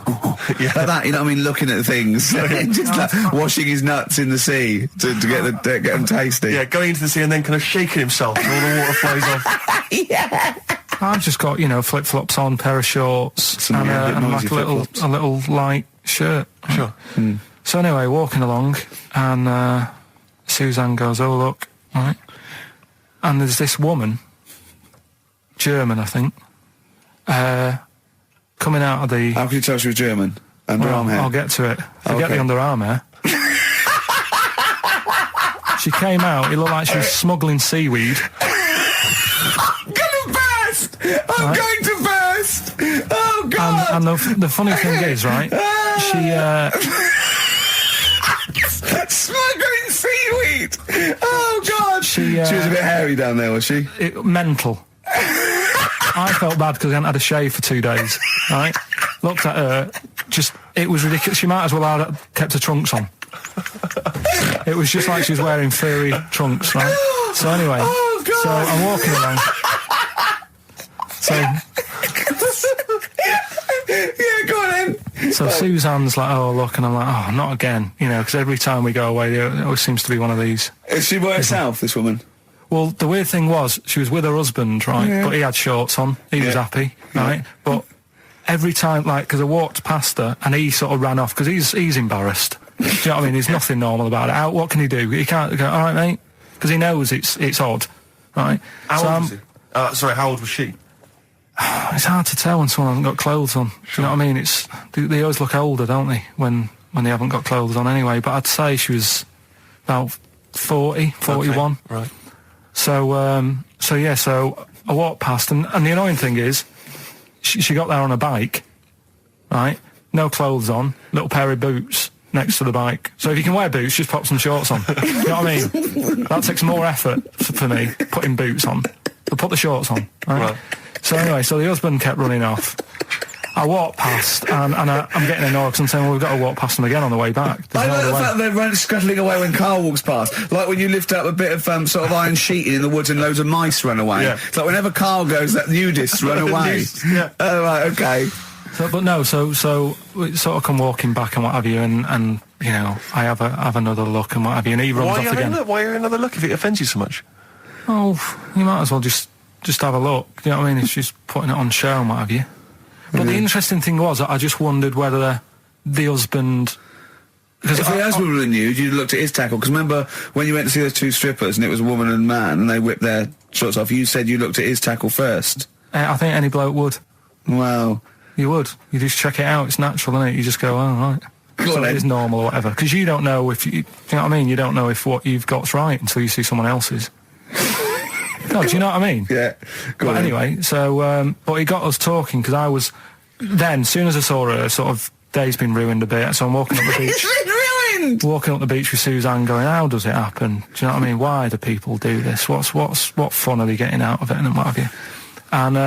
Yeah. like that, you know what I mean, looking at things. Just like washing his nuts in the sea to get them tasty. Yeah, going into the sea and then kind of shaking himself and all the water flows off. Yeah. I've just got, flip-flops on, pair of shorts, and like a little light shirt. Sure. So anyway, walking along, and Suzanne goes, "Oh look," right? And there's this woman, German, I think, coming out of the. How can you tell she was German? Underarm hair. I'll get to it. Forget Okay. the underarm hair. She came out. It looked like she was smuggling seaweed. I'm gonna burst! I'm going to burst! Oh God! And the funny thing is, right? Smuggling seaweed! Oh God! She was a bit hairy down there, was she? Mental. I felt bad because I hadn't had a shave for 2 days, right? Looked at her, it was ridiculous. She might as well have kept her trunks on. It was just like she was wearing furry trunks, right? So anyway, so I'm walking along. So... Yeah, go on then. So Suzanne's like, "Oh, look," and I'm like, "Oh, not again," because every time we go away, there always seems to be one of these. Is she by herself, this woman? Well, the weird thing was, she was with her husband, right? Yeah. But he had shorts on. He was happy, right? But every time, because I walked past her, and he sort of ran off, because he's embarrassed. Do you know what I mean? There's nothing normal about it. What can he do? He can't go, "All right, mate," because he knows it's odd, right? How old was he? Sorry, how old was she? It's hard to tell when someone hasn't got clothes on. Sure. Do you know what I mean? They always look older, don't they, when they haven't got clothes on anyway. But I'd say she was about 40, 41. Okay, right. So I walked past, and the annoying thing is, she got there on a bike, right? No clothes on, little pair of boots next to the bike. So if you can wear boots, just pop some shorts on. You know what I mean? That takes more effort for me, putting boots on. So put the shorts on, right? So anyway, so the husband kept running off, I walked past, and I'm getting annoyed because I'm saying, well, we've got to walk past them again on the way back. There's I no like other the way. fact that they're scuttling away when Carl walks past. Like when you lift up a bit of sort of iron sheeting in the woods and loads of mice run away. Yeah. It's like whenever Carl goes, that nudists run away. Yeah. Oh, right, okay. So we sort of come walking back and what have you, and you know, I have another look and what have you, and he runs off again. Why are you another look if it offends you so much? Oh, you might as well just have a look. You know what I mean? It's just putting it on show and what have you. But the interesting thing was, I just wondered whether the husband. If the husband were nude, you'd looked at his tackle. Because remember when you went to see those two strippers and it was a woman and man and they whipped their shorts off, you said you looked at his tackle first. I think any bloke would. Wow. You would. You just check it out. It's natural, isn't it? You just go, oh, right. Go So on it then. is normal or whatever. Because you don't know if you know what I mean? You don't know if what you've got's right until you see someone else's. No, do you know what I mean? Yeah. Go But on. anyway, so, but he got us talking because I was, then, as soon as I saw her, sort of, day's been ruined a bit, so I'm walking up the beach. It's been ruined! Walking up the beach with Suzanne going, how does it happen? Do you know what I mean? Why do people do this? What fun are they getting out of it and what have you? And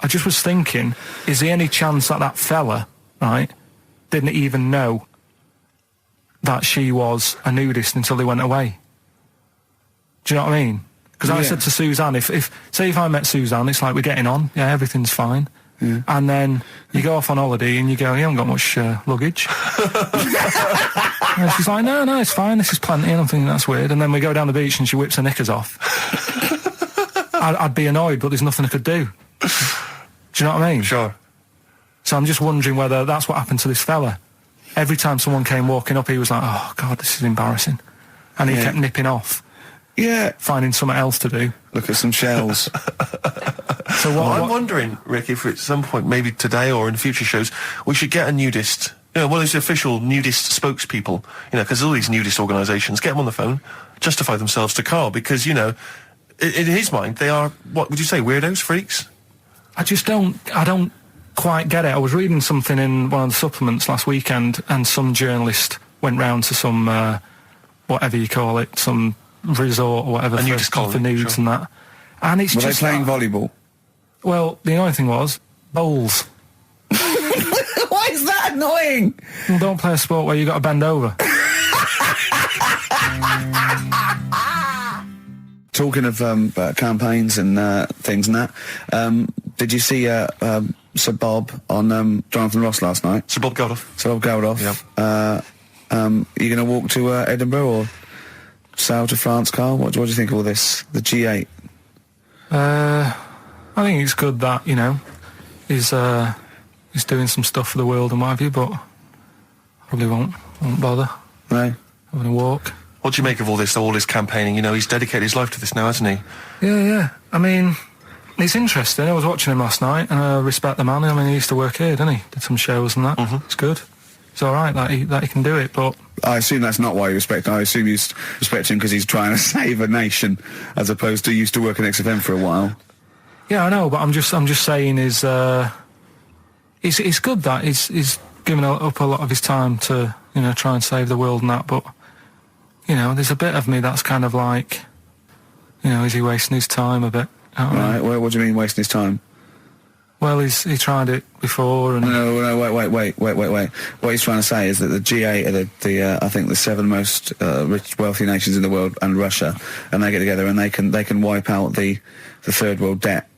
I just was thinking, is there any chance that fella, right, didn't even know that she was a nudist until they went away? Do you know what I mean? Because I Yeah. said to Suzanne, if I met Suzanne, it's like we're getting on, yeah, everything's fine. Yeah. And then you go off on holiday and you go, you haven't got much luggage. And she's like, no, it's fine, this is plenty. And I'm thinking, that's weird. And then we go down the beach and she whips her knickers off. I'd be annoyed, but there's nothing I could do. Do you know what I mean? Sure. So I'm just wondering whether that's what happened to this fella. Every time someone came walking up, he was like, oh, God, this is embarrassing. And he Yeah. kept nipping off, Yeah. finding something else to do. Look at some shells. So I'm wondering, Rick, if at some point, maybe today or in future shows, we should get a nudist, you know, one of those official nudist spokespeople, you know, because all these nudist organisations, get them on the phone, justify themselves to Carl, because, you know, in his mind, they are, what would you say, weirdos, freaks? I don't quite get it. I was reading something in one of the supplements last weekend, and some journalist went round to some, whatever you call it, some resort or whatever A nudist for colony, nudes sure. and that. And it's Were they just playing volleyball? Well, the annoying thing was bowls. Why is that annoying? Well, don't play a sport where you got to bend over. Talking of campaigns and things and that, did you see Sir Bob on Jonathan Ross last night? Sir Bob Geldof. Sir Bob Geldof. Yep. Are you going to walk to Edinburgh or sail to France, Carl? What do you think of all this? The G8? I think it's good that, you know, he's doing some stuff for the world and what have you, but probably won't bother No? having a walk. What do you make of all this campaigning? You know, he's dedicated his life to this now, hasn't he? Yeah. I mean, it's interesting. I was watching him last night, and I respect the man. I mean, he used to work here, didn't he? Did some shows and that. Mm-hmm. It's good. It's all right that he can do it, but I assume that's not why you respect him. I assume you respect him because he's trying to save a nation, as opposed to used to work in XFM for a while. yeah, I know. But I'm just saying is it's good that he's given up a lot of his time to, you know, try and save the world and that. But you know, there's a bit of me that's kind of like, you know, is he wasting his time a bit? You know what I mean? Right? Well, what do you mean wasting his time? Well, he tried it before, and No, wait. What he's trying to say is that the G8 are I think the 7 most rich, wealthy nations in the world, and Russia, and they get together and they can wipe out the third world debt.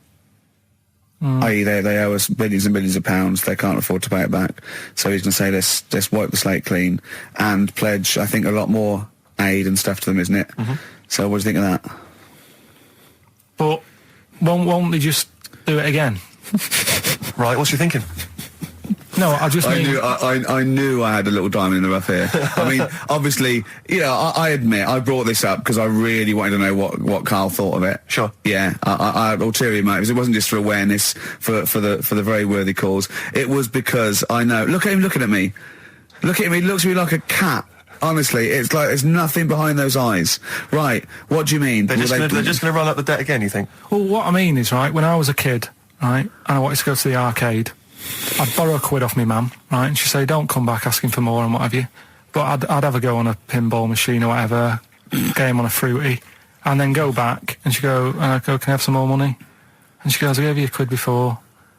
I.e., they owe us billions and billions of pounds. They can't afford to pay it back. So he's going to say, let's wipe the slate clean and pledge, I think, a lot more aid and stuff to them, isn't it? Mm-hmm. So what do you think of that? but won't they just do it again? Right, what's you thinking? No, I just mean. I knew I had a little diamond in the rough here. I mean, obviously, you know, I admit I brought this up because I really wanted to know what Karl thought of it. Sure. Yeah, I had ulterior motives. It wasn't just for awareness for the very worthy cause. It was because I know. Look at him looking at me. Look at him. He looks at me like a cat. Honestly, it's like there's nothing behind those eyes. Right? What do you mean? They're just going to run up the debt again, you think? Well, what I mean is, right, when I was a kid, right, and I wanted to go to the arcade, I'd borrow £1 off my mum, right, and she'd say, don't come back asking for more and what have you. But I'd have a go on a pinball machine or whatever, game on a fruity, and then go back, and she'd go, can I have some more money? And she goes, I gave you £1 before.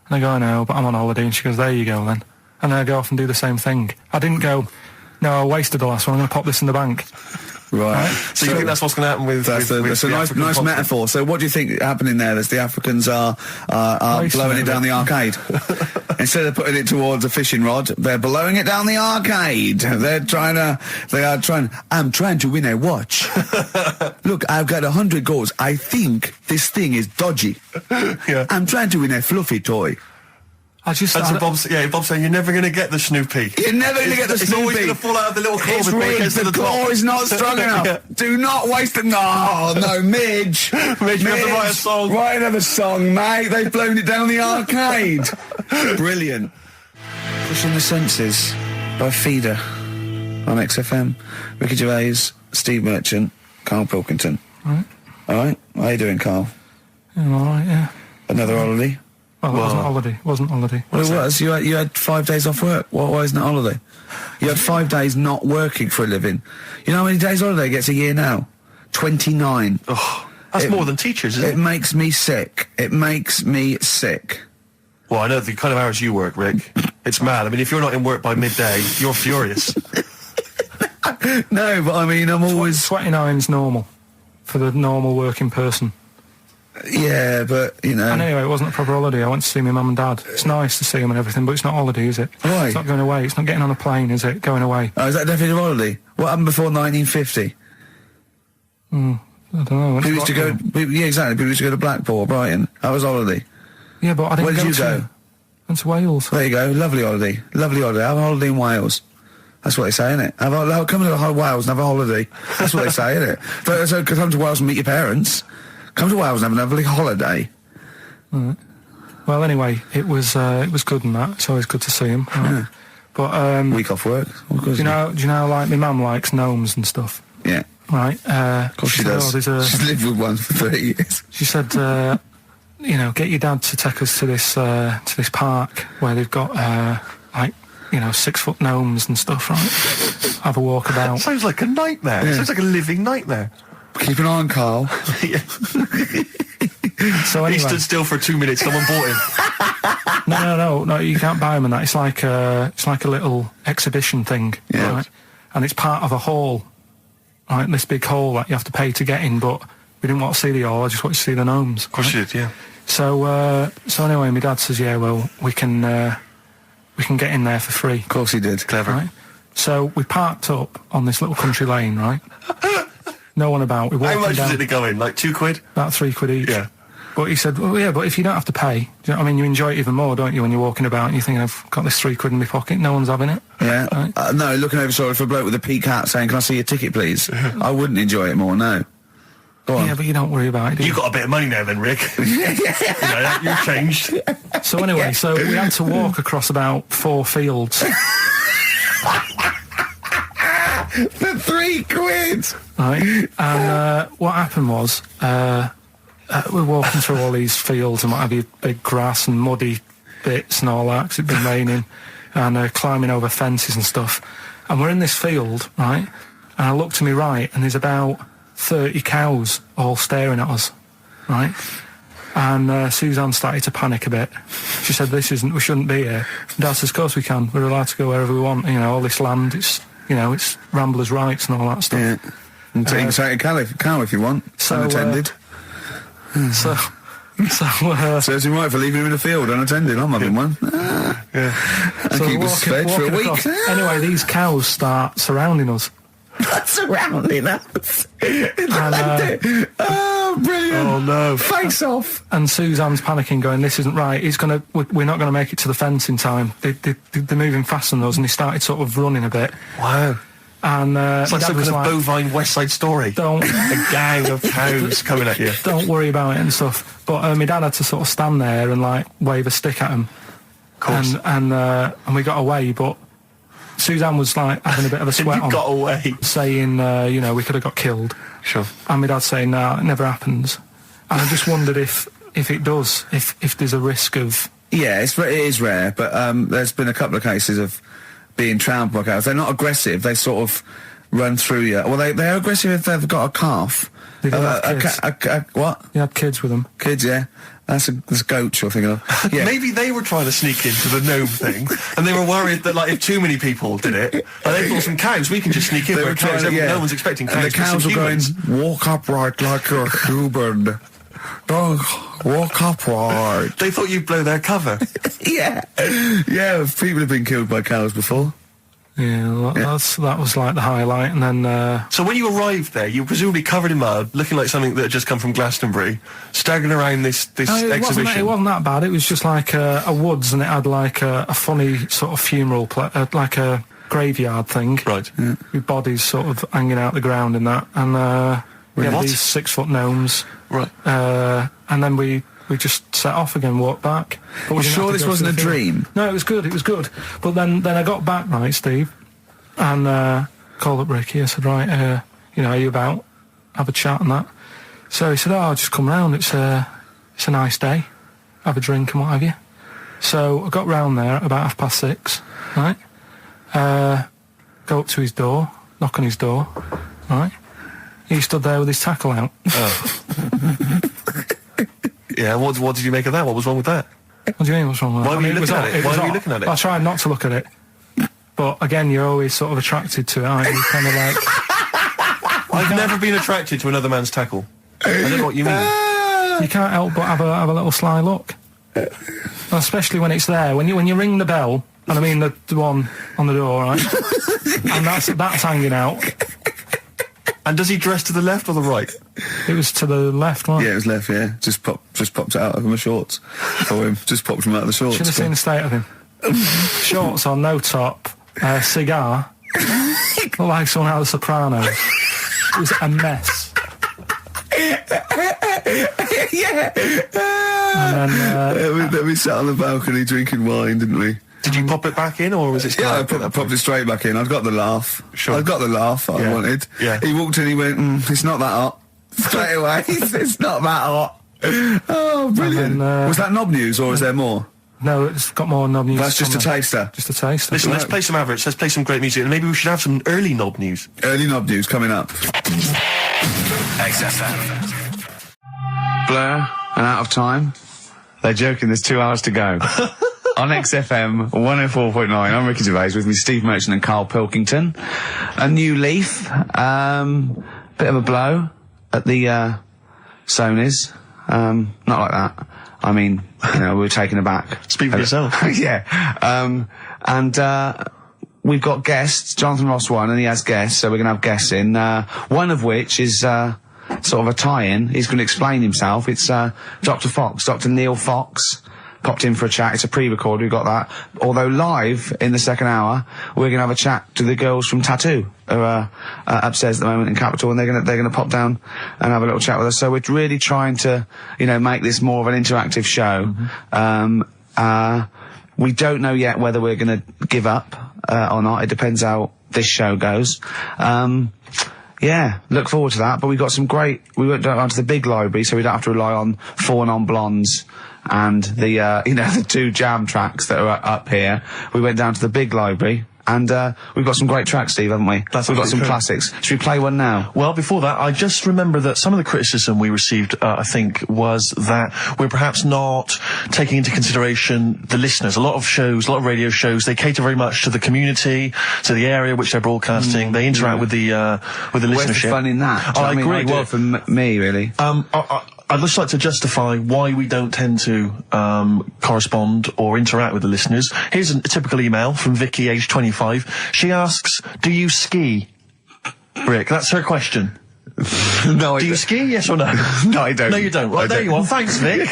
And And I go, I know, but I'm on holiday. And she goes, there you go then. And then I go off and do the same thing. I didn't go, no, I wasted the last one, I'm going to pop this in the bank. Right. So you think that's what's going to happen with... That's a nice African metaphor. So what do you think happening there as the Africans are blowing it down the arcade? Instead of putting it towards a fishing rod, they're blowing it down the arcade. I'm trying to win a watch. Look, I've got 100 goals. I think this thing is dodgy. Yeah. I'm trying to win a fluffy toy. Bob's saying you're never going to get the Snoopy. You're never going to get the Snoopy. It's always going to fall out of the little claw It's before it rigged. gets to The the top. claw is not strong enough. Yeah. Do not waste it. No, Midge. Midge, you have to write a song. Write another song, mate. They've blown it down the arcade. Brilliant. Pushing the Senses by Feeder on XFM. Ricky Gervais, Steve Merchant, Karl Pilkington. Right. All right. How you doing, Karl? Yeah, I'm all right, yeah. Another holiday? Well, it wasn't holiday. Well, it was. You had 5 days off work. Why isn't it holiday? You had 5 days not working for a living. You know how many days holiday gets a year now? 29. Oh, that's more than teachers, isn't it? It makes me sick. It makes me sick. Well, I know the kind of hours you work, Rick. It's mad. I mean, if you're not in work by midday, you're furious. No, but I mean, I'm always... 29's normal for the normal working person. Yeah, but, you know... And anyway, it wasn't a proper holiday. I went to see my mum and dad. It's nice to see them and everything, but it's not holiday, is it? Why? It's not going away. It's not getting on a plane, is it? Going away. Oh, is that definitely a holiday? What happened before 1950? I don't know. People used to go... Yeah, exactly. People used to go to Blackpool or Brighton. That was holiday. Yeah, but I didn't Where did go you to... go? Went to Wales. There you go. Lovely holiday. Lovely holiday. Have a holiday in Wales. That's what they say, innit? Come to Wales and have a holiday. That's what they say, innit? So come to Wales and meet your parents. Come to Wales and have a lovely holiday. Right. Well, anyway, it was good and that. It's always good to see him. Right? Yeah. But Week off work. do you know like my mum likes gnomes and stuff? Yeah. Right. Of course she does. She's lived with one for 30 years. She said, get your dad to take us to this park where they've got 6-foot gnomes and stuff. Right. Have a walk about. Sounds like a nightmare. Yeah. Sounds like a living nightmare. Keep an eye on Karl. Yeah. So anyway, he stood still for 2 minutes. Someone bought him. No. You can't buy them and that. It's like a little exhibition thing, Yeah. right? And it's part of a hall, right? This big hall that you have to pay to get in. But we didn't want to see the hall. I just wanted to see the gnomes. Of course you did, yeah. So anyway, my dad says, yeah, well, we can get in there for free. Of course he did. Clever. Right? So we parked up on this little country lane, right? No one about. We walked How much down, was it to go in? Like £2? about £3 each. Yeah. But he said, well, yeah, but if you don't have to pay, do you know what I mean? You enjoy it even more, don't you, when you're walking about and you think, I've got this £3 in my pocket, no one's having it. Yeah. Right? No, looking over shoulder for a bloke with a peak hat saying, can I see your ticket, please? I wouldn't enjoy it more, no. Go on. Yeah, but you don't worry about it, do you? You got a bit of money now then, Rick. You're changed. So anyway, so we had to walk across about 4 fields. For £3? Right, and what happened was we're walking through all these fields and what have you, big grass and muddy bits and all that because it'd been raining, and climbing over fences and stuff. And we're in this field, right? And I look to my right, and there's about 30 cows all staring at us, right? And Suzanne started to panic a bit. She said, we shouldn't be here. Dad says, of course we can. We're allowed to go wherever we want. You know, all this land, it's ramblers' rights and all that stuff. Yeah. And take a cow if you want. So, unattended. Serves him right for leaving him in the field unattended. I'm having one. Yeah. And keep us fed for a week. Across. Anyway, these cows start surrounding us. Surrounding us. And, oh, brilliant. Oh, no. Face off. And Suzanne's panicking, going, this isn't right. We're not going to make it to the fence in time. They're moving faster than us, and he started sort of running a bit. Wow. And it's like Dad some was kind of bovine West Side Story. A gang of cows coming at you. Don't worry about it and stuff. But my dad had to sort of stand there and wave a stick at him. Of course. And we got away, but Suzanne was having a bit of a sweat You on. got away. Saying, we could have got killed. Sure. And my dad saying, no, it never happens. And I just wondered if it does, if there's a risk of... Yeah, it is rare, but there's been a couple of cases of being trampled by cows. They're not aggressive. They sort of run through you. Well, they're aggressive if they've got a calf. They do have kids. What? You had kids with them. Kids, yeah. That's a goat you're thinking of. Yeah. Maybe they were trying to sneak into the gnome thing, and they were worried that, like, if too many people did it, they thought some cows, we can just sneak in where cows, no one's expecting cows. And the cows were going, walk upright like you're human. Don't walk upright. They thought you'd blow their cover. Yeah. Yeah, people have been killed by cows before. Yeah, that was like the highlight, and then... So when you arrived there, you were presumably covered in mud, looking like something that had just come from Glastonbury, staggering around this exhibition. It wasn't that bad. It was just like a woods, and it had like a funny sort of funeral, like a graveyard thing. Right. Yeah. With bodies sort of hanging out the ground and that, and we had these 6-foot gnomes. Right. And then we just set off again, walked back. But You sure this wasn't a dream? No, it was good, But then I got back, right, Steve, and called up Ricky. I said, right, are you about? Have a chat and that. So he said, I'll just come round, it's a nice day. Have a drink and what have you. So I got round there at about 6:30, right? Go up to his door, knock on his door, right? He stood there with his tackle out. Oh. Yeah, what did you make of that? What was wrong with that? What do you mean, what's wrong with that? Why were you looking at it? Why were you looking at it? I tried not to look at it. But again, you're always sort of attracted to it, aren't you? Kind of like... I've never been attracted to another man's tackle. I don't know what you mean. You can't help but have a little sly look. Especially when it's there. When you ring the bell, and I mean the one on the door, right? And that's hanging out. And does he dress to the left or the right? It was to the left, right? Yeah, it was left, yeah. Just popped it out of my shorts for him. Just popped him out of the shorts. Should have seen the state of him. Shorts on, no top, cigar. Looked like someone out of The Sopranos. It was a mess. Yeah. And then... we sat on the balcony drinking wine, didn't we? Did you pop it back in, or was it still... Yeah, I popped it straight back in. I've got the laugh. Sure. I've got the laugh I wanted. Yeah. He walked in, he went, it's not that hot. Straight away, it's not that hot. Oh, brilliant. Then, was that knob news, or is there more? No, it's got more knob news. That's just a coming. taster. Just a taster. Listen, let's play some average, let's play some great music, and maybe we should have some early knob news. Early knob news coming up. XFM. Blur and Out of Time. They're joking, there's 2 hours to go. On XFM 104.9, I'm Ricky Gervais, with me Steve Merchant and Karl Pilkington. A new leaf, bit of a blow at the Sonys. Not like that. I mean, we were taken aback. Speak for yourself. Yeah. And we've got guests. Jonathan Ross won, and he has guests, so we're going to have guests in. One of which is sort of a tie-in. He's going to explain himself. It's Dr. Fox, Dr. Neil Fox. Popped in for a chat. It's a pre-record. We got that. Although live in the second hour, we're going to have a chat to the girls from Tattoo, who are upstairs at the moment in Capital, and they're going to pop down and have a little chat with us. So we're really trying to, make this more of an interactive show. Mm-hmm. We don't know yet whether we're going to give up or not. It depends how this show goes. Yeah, look forward to that. But we got some great. We went down to the big library, so we don't have to rely on 4 non-blondes and the the 2 jam tracks that are up here. We went down to the big library, and we've got some great tracks, Steve, haven't we? We've got some classics. Should we play one now? Well, before that, I just remember that some of the criticism we received, I think, was that we're perhaps not taking into consideration the listeners. A lot of radio shows, they cater very much to the community, to the area which they're broadcasting. They interact with the listenership. Where's the fun in that? I agree. Well, for me, really. I'd just like to justify why we don't tend to correspond or interact with the listeners. Here's a typical email from Vicky, age 25. She asks, do you ski? Rick, that's her question. No, do you ski, yes or no? No, I don't. No, you don't. Right, there you are. Thanks, Vic.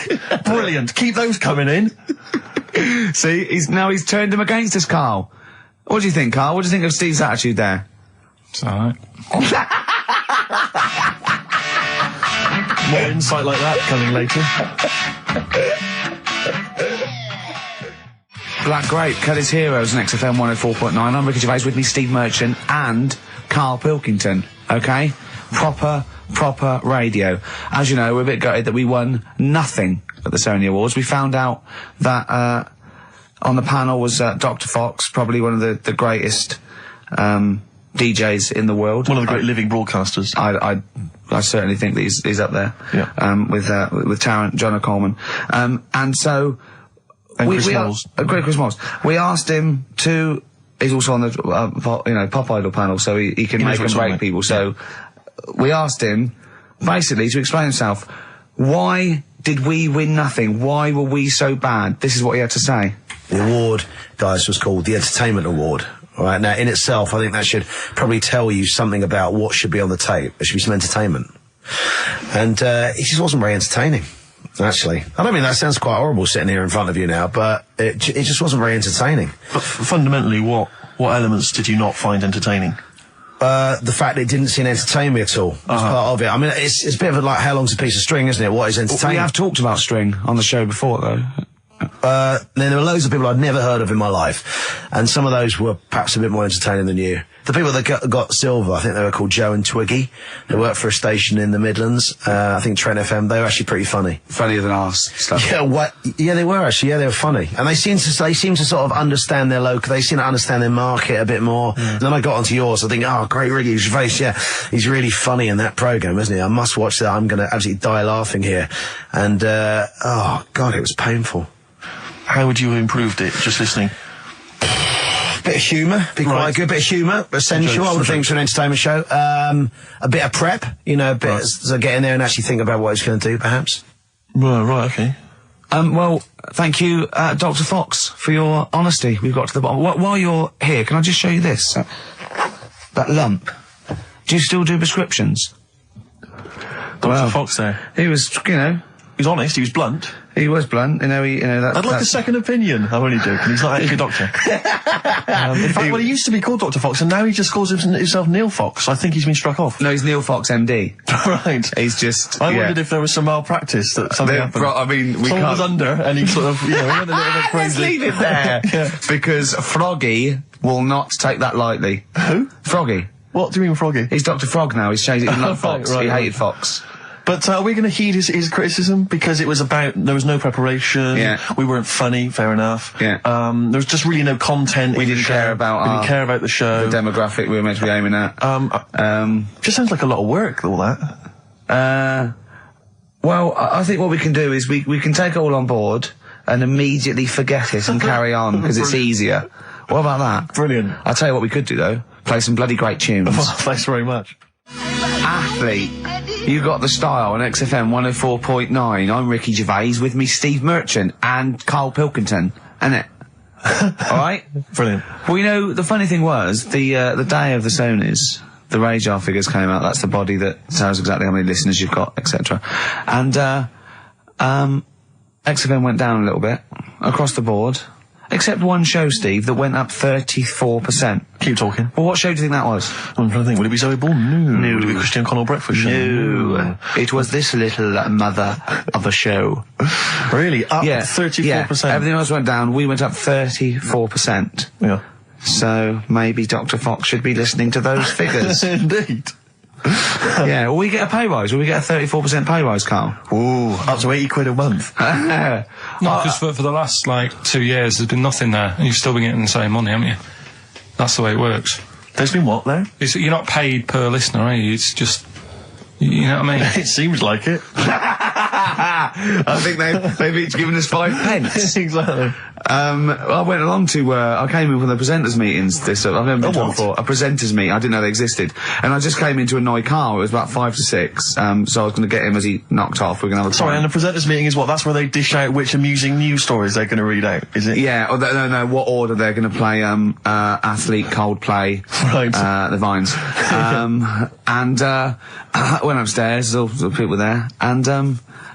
Brilliant. Keep those coming in. See, he's turned him against us, Karl. What do you think, Karl? What do you think of Steve's attitude there? It's alright. More insight like that coming later. Black Grape, Kelly's Heroes on XFM 104.9. I'm Ricky Gervais, with me Steve Merchant and Karl Pilkington. Okay? Proper radio. As you know, we're a bit gutted that we won nothing at the Sony Awards. We found out that on the panel was Dr. Fox, probably one of the greatest DJs in the world. One of the great living broadcasters. I certainly think that he's up there. Yeah. With Tarrant, John O'Coleman. And so... And Chris Moles. Great Chris Moles. We asked him to... He's also on the, Pop Idol panel, so he can make and break people. So we asked him, basically, to explain himself, why did we win nothing? Why were we so bad? This is what he had to say. The award, guys, was called the Entertainment Award. All right, now, in itself, I think that should probably tell you something about what should be on the tape. There should be some entertainment. And it just wasn't very entertaining, actually. I don't mean that sounds quite horrible sitting here in front of you now, but it just wasn't very entertaining. But fundamentally, what elements did you not find entertaining? The fact that it didn't seem entertain me at all was part of it. I mean, it's a bit of like, how long's a piece of string, isn't it? What is entertaining? We have talked about string on the show before, though. Then there were loads of people I'd never heard of in my life, and some of those were perhaps a bit more entertaining than you. The people that got silver, I think they were called Joe and Twiggy. They worked for a station in the Midlands. I think Trent FM. They were actually pretty funny. Funnier than ours stuff. Yeah, yeah, they were actually. Yeah, they were funny, and they seem to sort of understand their local. They seem to understand their market a bit more. Yeah. And then I got onto yours. I think, oh, great, Ricky Gervais. Yeah, he's really funny in that program, isn't he? I must watch that. I'm going to absolutely die laughing here. And oh God, it was painful. How would you have improved it, just listening? Bit of humour, be quite good. Bit of humour, essential, I would think, for an entertainment show. A bit of prep, a bit so get in there and actually think about what he's going to do, perhaps. Right, okay. Well, thank you, Dr. Fox, for your honesty. We've got to the bottom. While you're here, can I just show you this? That lump. Do you still do prescriptions? Dr. Fox there. He was, He was honest, he was blunt. He was blunt, I'd like a second opinion. I'm only joking, he's not actually a doctor. In fact, he used to be called Dr. Fox, and now he just calls himself Neil Fox. I think he's been struck off. No, he's Neil Fox, MD. Right. He's just... I wondered if there was some malpractice, that something happened. I mean, Someone was under, and he sort of, he went a little bit crazy. Let's leave it there. Yeah. Because Froggy will not take that lightly. Who? Froggy. What do you mean, Froggy? He's Dr. Frog now, he's changed it to Fox. Right, he hated Fox. But are we going to heed his criticism? Because it was about, there was no preparation, we weren't funny, fair enough. Yeah. There was just really no content. We didn't care about the show. The demographic we were meant to be aiming at. Just sounds like a lot of work, all that. Well, I think what we can do is we can take it all on board and immediately forget it and carry on, because it's easier. What about that? Brilliant. I'll tell you what we could do, though. Play some bloody great tunes. Thanks very much. Athlete. You got the style on XFM 104.9. I'm Ricky Gervais, with me Steve Merchant and Karl Pilkington, innit? Alright? Brilliant. Well, the funny thing was, the day of the Sonys, the radar figures came out. That's the body that tells exactly how many listeners you've got, etc. And, XFM went down a little bit, across the board. Except one show, Steve, that went up 34%. Keep talking. Well, what show do you think that was? I'm trying to think. Would it be Zoe Bourne? No. Would it be Christian Connell Breakfast Show? No. It was this little mother of a show. Really? Up 34%? Yeah. Everything else went down. We went up 34%. Yeah. So maybe Dr. Fox should be listening to those figures. Indeed. Yeah, will we get a pay rise? Will we get a 34% pay rise, Karl? Ooh, up to 80 quid a month. No, because for the last, 2 years, there's been nothing there, and you've still been getting the same money, haven't you? That's the way it works. There's been what, there? You're not paid per listener, are you? It's just... You know what I mean? It seems like it. I think they've each given us 5 pence. Exactly. I went along to, I came in for the presenters meetings I've never been to before. A presenters meeting. I didn't know they existed. And I just came in to annoy Karl. It was about 5 to 6. So I was going to get him as he knocked off. We're going to have a Sorry, and the presenters meeting is what? That's where they dish out which amusing news stories they're going to read out, is it? Yeah, no, what order they're going to play, Athlete, Coldplay, right. the Vines. And, I went upstairs, all the people there, and,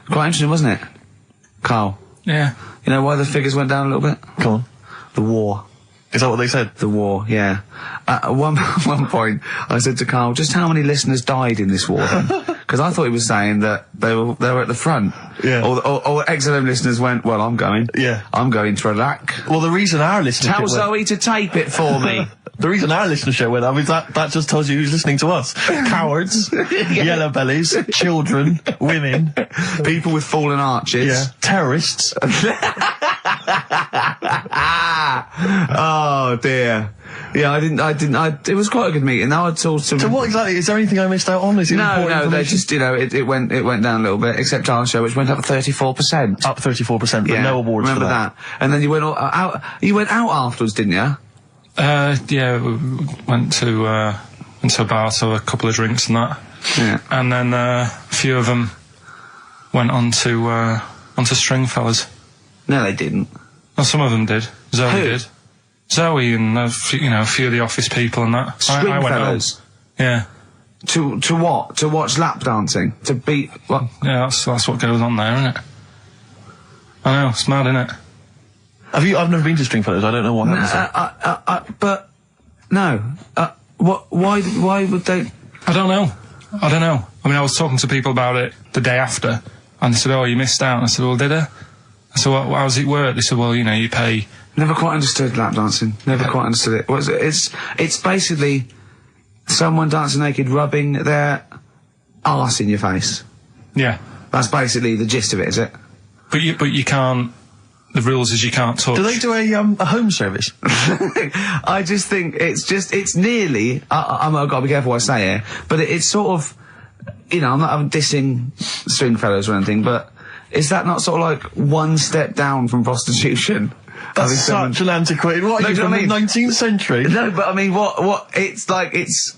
quite interesting, wasn't it? Karl? Yeah. You know why the figures went down a little bit? Come on. The war. Is that what they said? The war, yeah. At one point, I said to Karl, just how many listeners died in this war then? Because I thought he was saying that they were at the front. Yeah. Or XFM listeners went, well, I'm going. Yeah. I'm going to Iraq. Well, the reason our listeners... Tell Zoe to tape it for me. The reason our listenership went up is that just tells you who's listening to us. Cowards, yellow bellies, children, women, people with fallen arches, terrorists. Oh dear. Yeah, I didn't. It was quite a good meeting. Now I talked to. So what exactly? Is there anything I missed out on? Is it No. They just, it went down a little bit, except our show, which went up 34%. Up 34%, but no awards. Remember for that. And then you went out. You went out afterwards, didn't you? Yeah, we went to a bar, so a couple of drinks and that. Yeah. And then a few of them went onto Stringfellas. No, they didn't. Well, some of them did. Zoe Who? did. Zoe and a few of the office people and that. I went home. Stringfellas. Yeah. To what? To watch lap dancing? To beat what? Yeah, that's what goes on there, isn't it? I know, it's mad, isn't it? I've never been to Stringfellas. I don't know what happens. But no. What? Why would they? I don't know. I mean, I was talking to people about it the day after, and they said, "Oh, you missed out." And I said, "Well, did I?" I said, "Well, how does it work?" They said, "Well, you pay." Never quite understood lap dancing. Never quite understood it. It's basically someone dancing naked, rubbing their arse in your face. Yeah. That's basically the gist of it, is it? But you can't. The rules is you can't touch. Do they do a home service? I just think it's nearly. I've got to be careful what I say here, but it's sort of. I'm not dissing Stringfellows or anything, but is that not sort of like one step down from prostitution? That's such an antiquated. What are you from the 19th century? No, but I mean, what? It's like it's.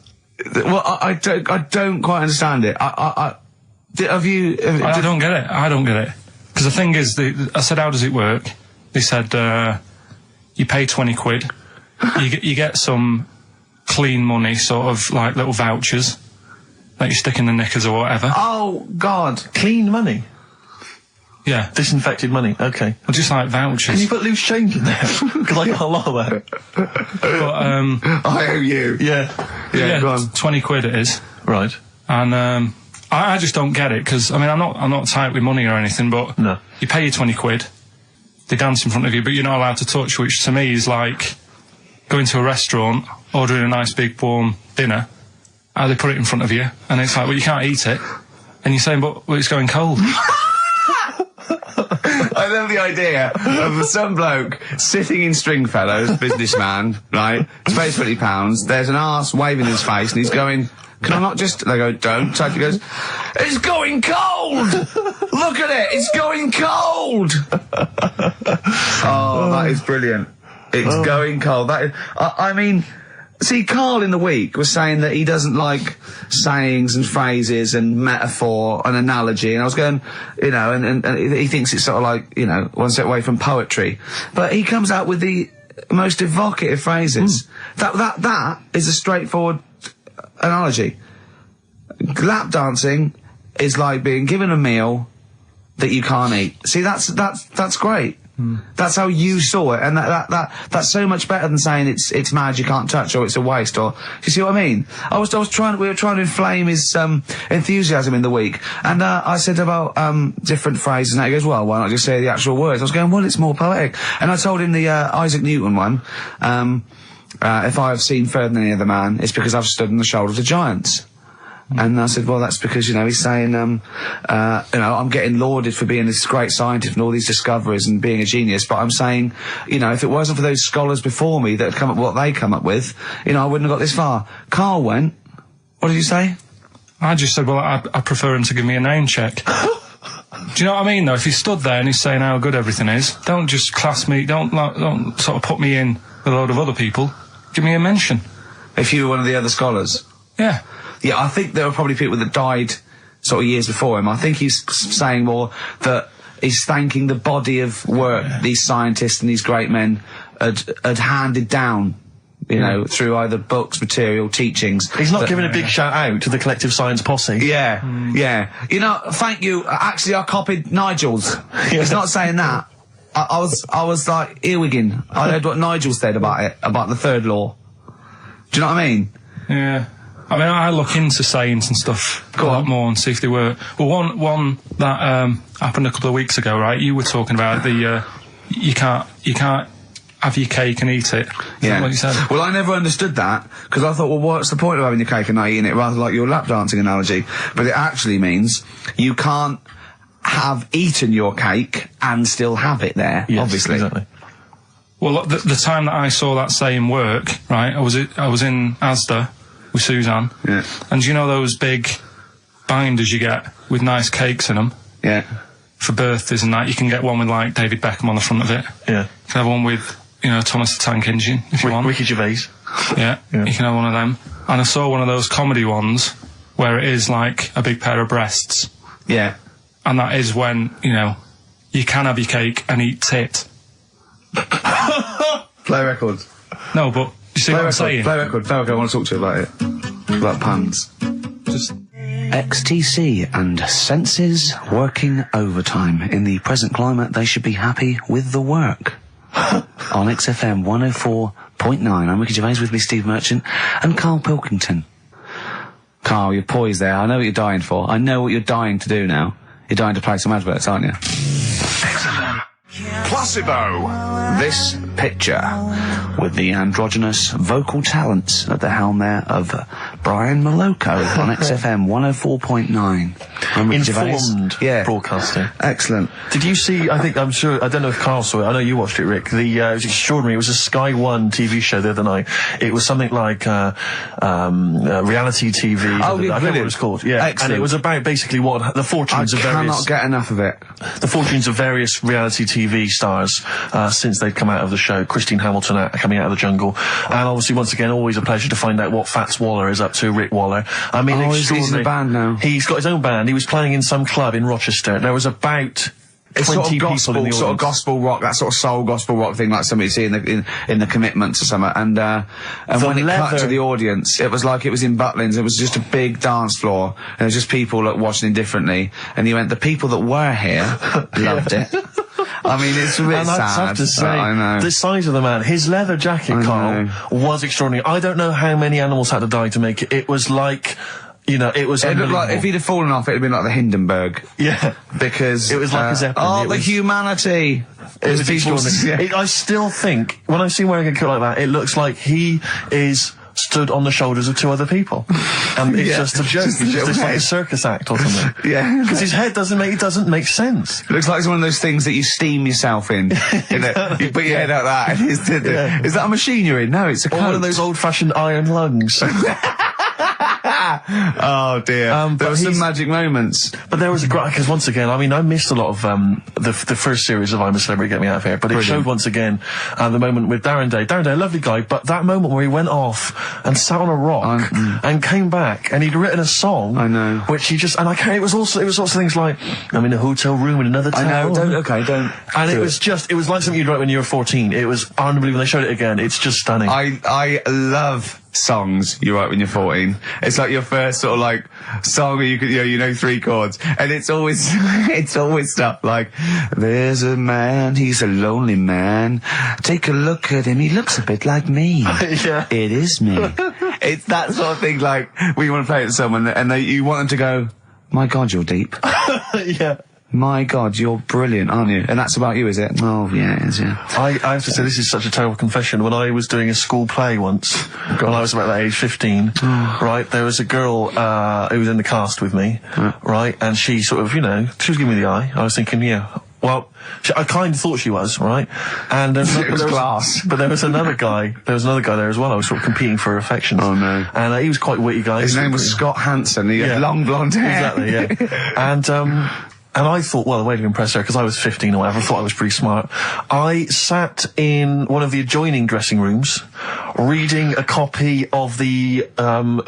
Well, I don't quite understand it. Have you? I don't get it. I don't get it. Because the thing is, I said, how does it work? They said, you pay 20 quid, you get some clean money, sort of like little vouchers that you stick in the knickers or whatever. Oh, God. Clean money? Yeah. Disinfected money, okay. Well, just like vouchers. Can you put loose change in there? Because I got a lot of that. But, I owe you. Yeah, go on. 20 quid it is. Right. And, I just don't get it, because, I mean, I'm not tight with money or anything, but no. You pay your 20 quid, they dance in front of you, but you're not allowed to touch, which to me is like going to a restaurant, ordering a nice big warm dinner, they put it in front of you, and it's like, well, you can't eat it, and you're saying, but well, it's going cold. I love the idea of some bloke sitting in Stringfellows, businessman, right, he's paid £20, there's an arse waving in his face, and he's going... Can I not just... They go, don't. So he goes, it's going cold! Look at it, it's going cold! Oh, that is brilliant. It's going cold. That is, I mean, see, Karl in the week was saying that he doesn't like sayings and phrases and metaphor and analogy, and I was going, and he thinks it's sort of like, one step away from poetry. But he comes out with the most evocative phrases. That is a straightforward... analogy. Lap dancing is like being given a meal that you can't eat. See, that's great. That's how you saw it, and that's so much better than saying it's mad you can't touch or it's a waste, or you see what I mean? We were trying to inflame his enthusiasm in the week, and I said about different phrases, and he goes, well, why not just say the actual words? I was going, well, it's more poetic, and I told him the Isaac Newton one. If I have seen further than any other man, it's because I've stood on the shoulders of giants. And I said, well, that's because, he's saying, I'm getting lauded for being this great scientist and all these discoveries and being a genius, but I'm saying, if it wasn't for those scholars before me that had come up with what they come up with, I wouldn't have got this far. Karl went, what did you say? I just said, well, I prefer him to give me a name check. Do you know what I mean, though? If he stood there and he's saying how good everything is, don't just class me, don't sort of put me in with a load of other people. Give me a mention. If you were one of the other scholars? Yeah. Yeah, I think there were probably people that died sort of years before him. I think he's saying more that he's thanking the body of work these scientists and these great men had handed down, through either books, material, teachings. He's not giving a big shout out to the collective science posse. Yeah, yeah. Thank you. Actually, I copied Nigel's. He's not saying that. I was like earwigging. I heard what Nigel said about it, about the third law. Do you know what I mean? Yeah. I mean, I look into sayings and stuff a lot more and see if they work. Well, one that happened a couple of weeks ago, right? You were talking about the you can't have your cake and eat it. Is that what you said? Well, I never understood that, because I thought, well, what's the point of having your cake and not eating it, rather like your lap dancing analogy? But it actually means you can't have eaten your cake and still have it there, yes, obviously. Exactly. Well, the time that I saw that saying work, right, I was in Asda with Suzanne. Yeah. And you know those big binders you get with nice cakes in them? Yeah. For birthdays and that, you can get one with, like, David Beckham on the front of it. Yeah. You can have one with, you know, Thomas the Tank Engine, if you want. Ricky Gervais. Yeah, you can have one of them. And I saw one of those comedy ones where it is, like, a big pair of breasts. Yeah. And that is when, you know, you can have your cake and eat tit. Play records. No, but you see what I'm saying? Play record. I want to talk to you about it. About puns. Just... XTC and senses working overtime. In the present climate, they should be happy with the work. On XFM 104.9, I'm Ricky Gervais, with me Steve Merchant and Karl Pilkington. Karl, you're poised there. I know what you're dying for. I know what you're dying to do now. You're dying to play some adverts, aren't you? XFM. Placebo. This picture with the androgynous vocal talents at the helm there of Brian Moloko on XFM 104.9. Informed broadcasting. Excellent. Did you see, I don't know if Karl saw it, I know you watched it, Rick, it was extraordinary. It was a Sky One TV show the other night. It was something like reality TV. Oh, I don't know what it was called. Yeah. Excellent. And it was about basically what the fortunes of various... I cannot get enough of it. The fortunes of various reality TV stars since they'd come out of the show. Christine Hamilton coming out of the jungle. And obviously, once again, always a pleasure to find out what Fats Waller is up to, Rick Waller. I mean, extraordinary. He's in a band now. He's got his own band. He was playing in some club in Rochester. There was about... It's sort of gospel, people in the sort of gospel rock, that sort of soul gospel rock thing, like something you see in the Commitments or something. And when it cut to the audience, it was like it was in Butlins. It was just a big dance floor, and it was just people watching indifferently. And you went, the people that were here loved it. I mean, it's a bit sad. I have to say, I know. the size of the man, his leather jacket, Karl, was extraordinary. I don't know how many animals had to die to make it. It was like... You know, it was It looked like, if he'd have fallen off, it'd have been like the Hindenburg. Yeah. Because... It was like a Zeppelin. Oh, the humanity! It was extraordinary. I still think, when I see him wearing a coat like that, it looks like he is stood on the shoulders of two other people. And it's just a joke. It's just like a circus act or something. Yeah. Because his head doesn't make sense. It looks like it's one of those things that you steam yourself in. Exactly. You put your head out that, and is that a machine you're in? No, it's a coat. Or one of those old-fashioned iron lungs. Oh dear. There were some magic moments. But there was a great, because once again, I mean, I missed a lot of the first series of I'm a Celebrity, Get Me Out of Here, but it showed once again the moment with Darren Day. Darren Day, a lovely guy, but that moment where he went off and sat on a rock and came back, and he'd written a song. I know. Which he just, and it was also things like, I'm in a hotel room in another town. I know, don't. And it was like something you'd write when you were 14. It was unbelievable. They showed it again. It's just stunning. I love songs you write when you're 14. It's like your first sort of like song where you know 3 chords, and it's always stuff like, there's a man, he's a lonely man, take a look at him, he looks a bit like me. Yeah. It is me. It's that sort of thing, like when you want to play it to someone and you want them to go, my God, you're deep. Yeah. My God, you're brilliant, aren't you? And that's about you, is it? Oh, yeah, it is, yeah. I have to say, this is such a terrible confession. When I was doing a school play once, when I was about that age, 15, right, there was a girl who was in the cast with me, right, and she sort of, she was giving me the eye. I was thinking, well, I kind of thought she was, right? And it was class. But there was another guy. There was another guy there as well. I was sort of competing for her affections. Oh no! And he was quite a witty guy. His name was Scott Hansen. He had long blonde hair. Exactly. Yeah. And I thought, well, the way to impress her, because I was 15 or whatever, I thought I was pretty smart. I sat in one of the adjoining dressing rooms, reading a copy of the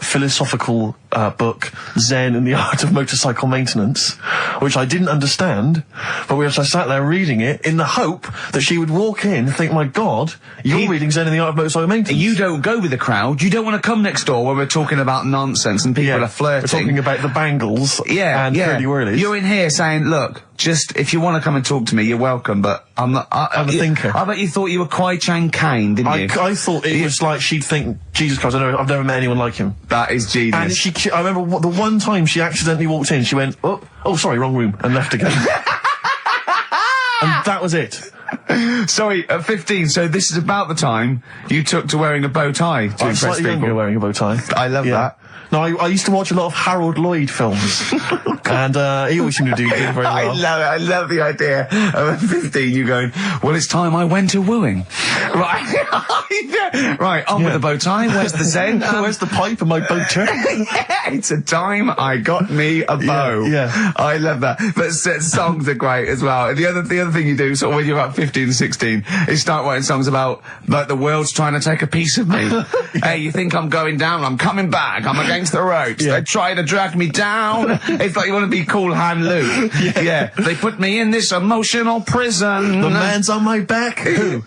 philosophical book Zen and the Art of Motorcycle Maintenance, which I didn't understand, but which I sat there reading it in the hope that she would walk in and think, my God, you're reading Zen and the Art of Motorcycle Maintenance. You don't go with the crowd. You don't want to come next door where we're talking about nonsense and people are flirting. We're talking about the bangles and curly whirlies. You're in here saying, look, just, if you want to come and talk to me, you're welcome, but I'm not... I'm a thinker. I bet you thought you were Kwai Chang Caine, didn't you? I thought it was like she'd think, Jesus Christ, I've never met anyone like him. That is genius. And I remember the one time she accidentally walked in, she went, oh, sorry, wrong room, and left again. And that was it. Sorry, at 15, so this is about the time you took to wearing a bow tie to impress slightly people. Younger wearing a bow tie. I love that. No, I used to watch a lot of Harold Lloyd films, and he always seemed to do very well. I love it. I love the idea of at 15 you going, well, it's time I went to wooing. Right. Right, on with the bow tie. Where's the zen? Where's the pipe and my boater? Yeah, it's a time I got me a bow. Yeah. I love that. But songs are great as well. And the other thing you do, sort of when you're about 15, 16, is start writing songs about, like, the world's trying to take a piece of me. Hey, you think I'm going down? I'm coming back. I'm against the ropes. Yeah. They try to drag me down. It's like you want to be Cool Hand Luke. Yeah. They put me in this emotional prison. The man's on my back. Who?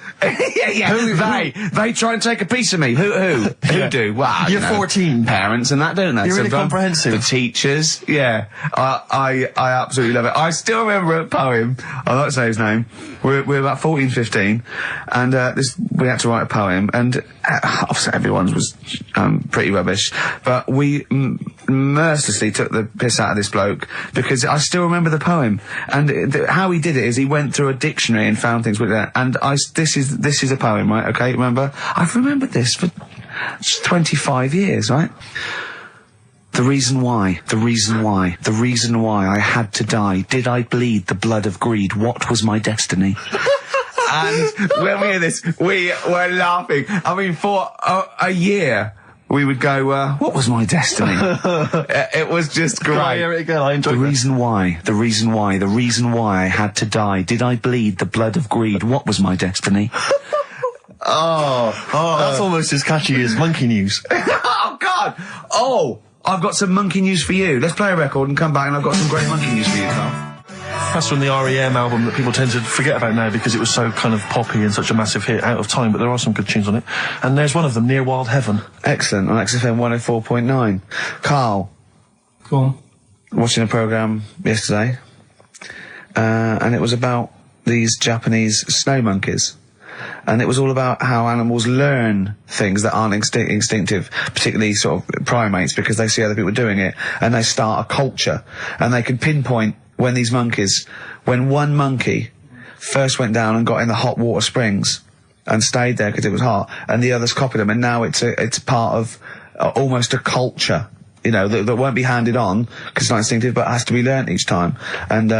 They try and take a piece of me. Who do? Well, You're 14. Parents and that, don't they? You're really Sometimes. comprehensive. The teachers. Yeah. I absolutely love it. I still remember a poem. I'll not say his name. We're about 14, 15, and we had to write a poem, and obviously everyone's was pretty rubbish, but we mercilessly took the piss out of this bloke because I still remember the poem, and how he did it is he went through a dictionary and found things with that, and this is a poem, right? Okay, remember? I've remembered this for 25 years, right? The reason why I had to die. Did I bleed the blood of greed? What was my destiny? And when we hear this, we were laughing. I mean, for a year, we would go, what was my destiny? It was just great. I hear it again. I enjoy the reason why I had to die. Did I bleed the blood of greed? What was my destiny? That's almost as catchy as Monkey News. Oh, God! Oh! I've got some monkey news for you. Let's play a record and come back, and I've got some great monkey news for you, Carl. That's from the REM album that people tend to forget about now because it was so kind of poppy and such a massive hit, Out of Time, but there are some good tunes on it. And there's one of them, Near Wild Heaven. Excellent, on XFM 104.9. Carl. Go on. Watching a programme yesterday, and it was about these Japanese snow monkeys. And it was all about how animals learn things that aren't instinctive, particularly sort of primates, because they see other people doing it, and they start a culture. And they can pinpoint when one monkey first went down and got in the hot water springs and stayed there because it was hot, and the others copied them, and now it's part of almost a culture, you know, that won't be handed on because it's not instinctive, but has to be learnt each time. And,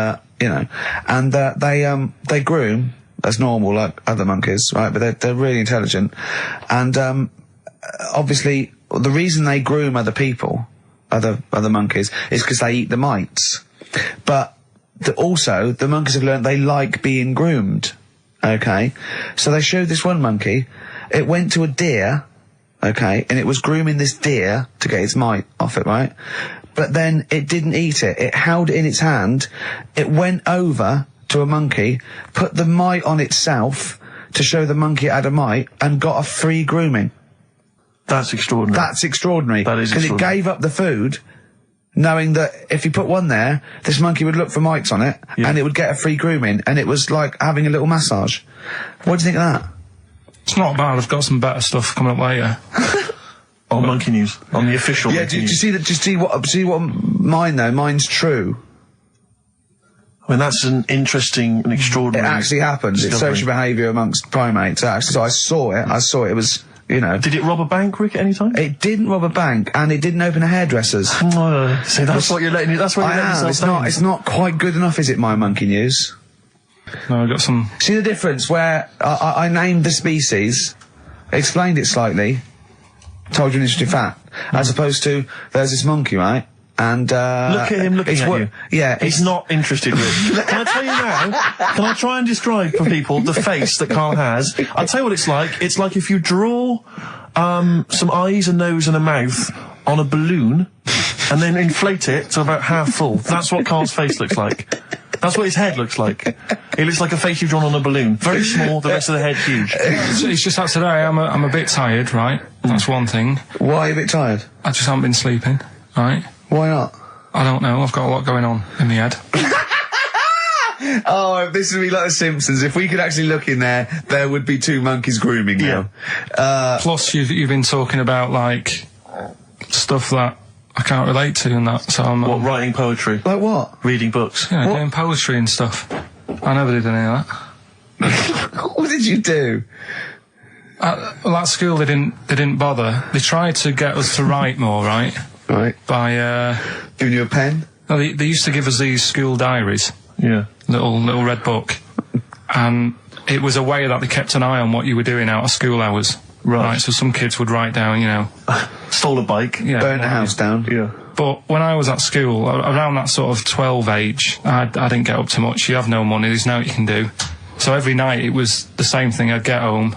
you know, and they groom as normal, like other monkeys, right? But they're really intelligent. And, obviously, the reason they groom other people, other monkeys, is because they eat the mites. But also, the monkeys have learned they like being groomed, okay? So they showed this one monkey, it went to a deer, okay, and it was grooming this deer to get its mite off it, right? But then it didn't eat it. It held it in its hand, it went over to a monkey, put the mite on itself to show the monkey it had a mite, and got a free grooming. That's extraordinary. That's extraordinary. That is because it gave up the food, knowing that if you put one there, this monkey would look for mites on it, and it would get a free grooming, and it was like having a little massage. What do you think of that? It's not bad. I've got some better stuff coming up later. On Monkey News, on the official. Yeah, Monkey do you News. see that? Do you see what mine though? Mine's true. I mean, that's an interesting and extraordinary. It actually happens. It's social behaviour amongst primates. Actually, so I saw it. It was, you know. Did it rob a bank, Rick, at any time? It didn't rob a bank, and it didn't open a hairdresser's. See, that's what you're letting. That's what you're letting yourself down. It's not quite good enough, is it? My Monkey News. No, I got some. See the difference where I named the species, explained it slightly, told you an interesting fact, as opposed to there's this monkey, right? And look at him looking at you. Yeah, he's not interested, Rick. Can I tell you now? Can I try and describe for people the face that Karl has? I'll tell you what it's like. It's like if you draw some eyes, a nose, and a mouth on a balloon, and then inflate it to about half full. That's what Karl's face looks like. That's what his head looks like. It looks like a face you've drawn on a balloon. Very small, the rest of the head huge. It's just that today I'm a bit tired, right? That's one thing. Why are you a bit tired? I just haven't been sleeping, right? Why not? I don't know. I've got a lot going on in the head. Oh, if this would be like The Simpsons, if we could actually look in there, there would be two monkeys grooming now. Plus, you've been talking about, like, stuff that I can't relate to and that, so I'm... What, writing poetry? Like what? Reading books? Yeah, doing poetry and stuff. I never did any of that. What did you do? Well, at school they didn't bother. They tried to get us to write more, right? Right. by, Giving you a pen? no, they used to give us these school diaries, Yeah. little red book, and it was a way that they kept an eye on what you were doing out of school hours. Right. So some kids would write down, you know, Stole a bike. yeah, Burn the house down? Yeah. But when I was at school, around that sort of 12 age, I didn't get up to much. You have no money, there's no what you can do. So every night it was the same thing. I'd get home,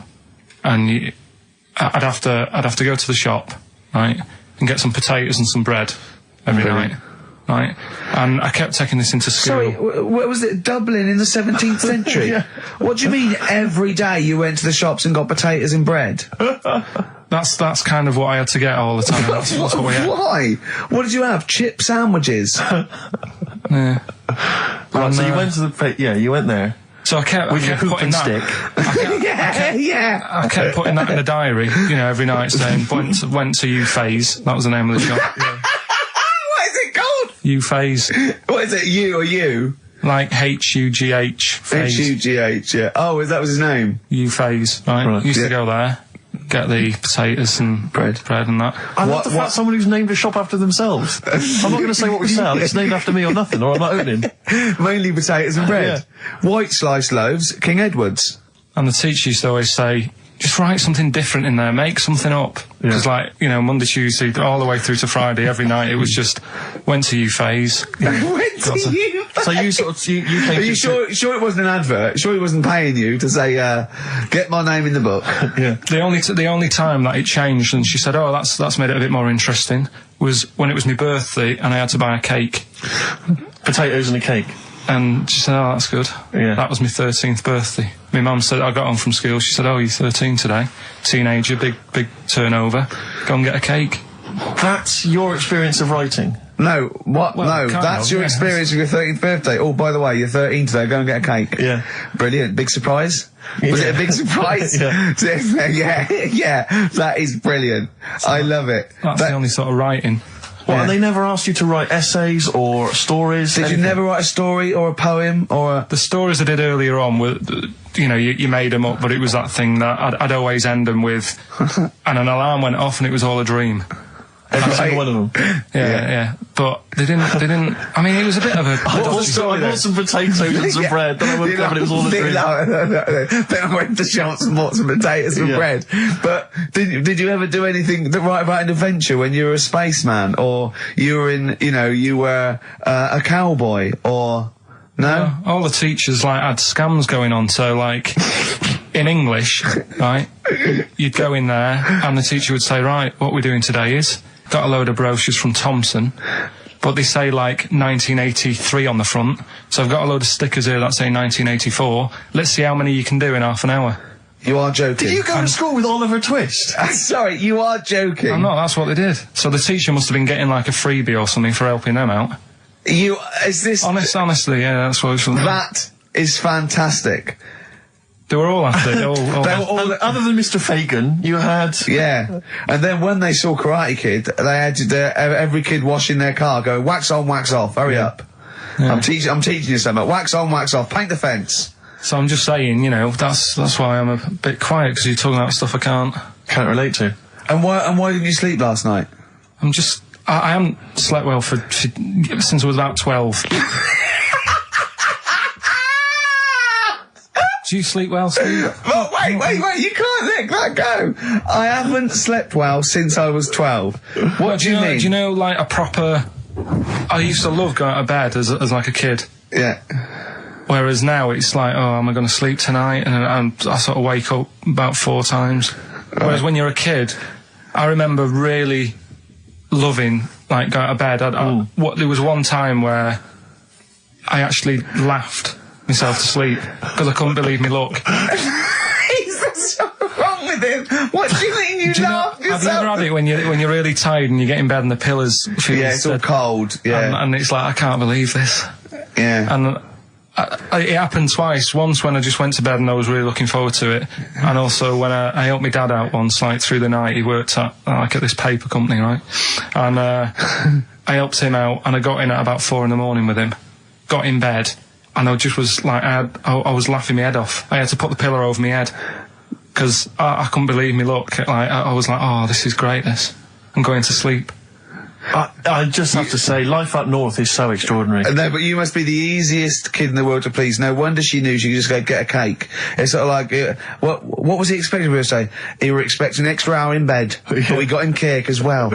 and I'd have to go to the shop, right, and get some potatoes and some bread every night, right. And I kept taking this into school. Sorry, what was it, Dublin in the 17th century? Yeah. What do you mean every day you went to the shops and got potatoes and bread? That's kind of what I had to get all the time. That's what we had. Why? What did you have? Chip sandwiches? Yeah. Right, so you went to the... Yeah, you went there. So I kept With your hoop putting and that. stick. yeah. I kept putting that in the diary, you know, every night, saying went to U Phase. That was the name of the shop. Yeah. What is it called? U Phase, What is it, you or you? like HUGH Phase. H-U-G-H, yeah. Oh, that was his name? U Phase, right? Right. Used Yeah. to go there, get the potatoes and Bread. and that. I love the fact someone who's named a shop after themselves. I'm not going to say what we sell. It's named after me or nothing, or I'm not opening. Mainly potatoes and bread. White sliced loaves, King Edward's. And the teacher used to always say, just write something different in there, make something up. Because, like, you know, Monday, Tuesday, all the way through to Friday, every night, it was just, went to U Phase. Went to you. So you sort of... You came Are you to... sure it wasn't an advert? Sure he wasn't paying you to say, get my name in the book? Yeah. The only time that it changed, and she said, oh, that's made it a bit more interesting, was when it was my birthday and I had to buy a cake. Potatoes and a cake. And she said, oh, that's good. Yeah. That was my 13th birthday. My mum said, I got home from school, she said, oh, you're 13 today. Teenager, big turnover. Go and get a cake. That's your experience of writing. No, what? Well, no, kind that's of, your yeah. experience of your 13th birthday. Oh, by the way, you're 13 today, go and get a cake. Yeah. Brilliant. Big surprise? Was it a big surprise? Yeah. yeah, that is brilliant. I love it. That's the only sort of writing. Well, Yeah. and they never asked you to write essays or stories? Did you anything? never write a story or a poem or a... The stories I did earlier on were, you know, you made them up, but it was that thing that I'd always end them with, and an alarm went off and it was all a dream. Every single one of them. Yeah. But they didn't, I mean, it was a bit of a... I bought some potatoes and some bread, then I woke up and it was all a dream. No. Then I went to shops and bought some potatoes and Yeah. bread. But did you ever do anything that write about an adventure when you were a spaceman, or you were you were a cowboy, or no? All the teachers, like, had scams going on, so, like, in English, right, you'd go in there and the teacher would say, right, what we're doing today is, got a load of brochures from Thompson, but they say, like, 1983 on the front, so I've got a load of stickers here that say 1984. Let's see how many you can do in half an hour. You are joking. Did you go to school with Oliver Twist? Sorry, you are joking. I'm not, that's what they did. So the teacher must have been getting, like, a freebie or something for helping them out. Is this... Honestly, yeah, that's what it was. That is fantastic. They were all at it. All They were all... Other than Mr. Fagan, you had... Yeah, and then when they saw Karate Kid, they had every kid washing their car, go wax on, wax off, hurry up. Yeah. I'm teaching you something. Wax on, wax off, paint the fence. So I'm just saying, you know, that's why I'm a bit quiet, because you're talking about stuff I Can't relate to. And why didn't you sleep last night? I haven't slept well since I was about 12. Do you sleep well, Steve? Oh, wait, you can't let that go. I haven't slept well since I was 12. What do you mean? Do you know, like, a proper... I used to love going out of bed as like a kid. Yeah. Whereas now it's like, oh, am I going to sleep tonight? And I sort of wake up about 4 times. Whereas when you're a kid, I remember really loving, like, going out of bed. There was one time where I actually laughed myself to sleep because I couldn't believe me luck. Is there something wrong with him? What do you mean you laughed yourself? Have you ever had it when you're really tired and you get in bed and the pillows feel it's all dead? cold. Yeah. And it's like, I can't believe this. Yeah. And it happened twice. Once when I just went to bed and I was really looking forward to it, and also when I helped my dad out once, like, through the night. He worked at this paper company, right? And I helped him out, and I got in at about 4 a.m. with him. Got in bed, and I just was like, I was laughing my head off. I had to put the pillow over my head because I couldn't believe me luck. Like, I was like, oh, this is great. This. I'm going to sleep. I just have to say, life up north is so extraordinary. No, but you must be the easiest kid in the world to please. No wonder she knew she could just go get a cake. It's sort of like, what was he expecting me to say? He were expecting an extra hour in bed, but we got him cake as well.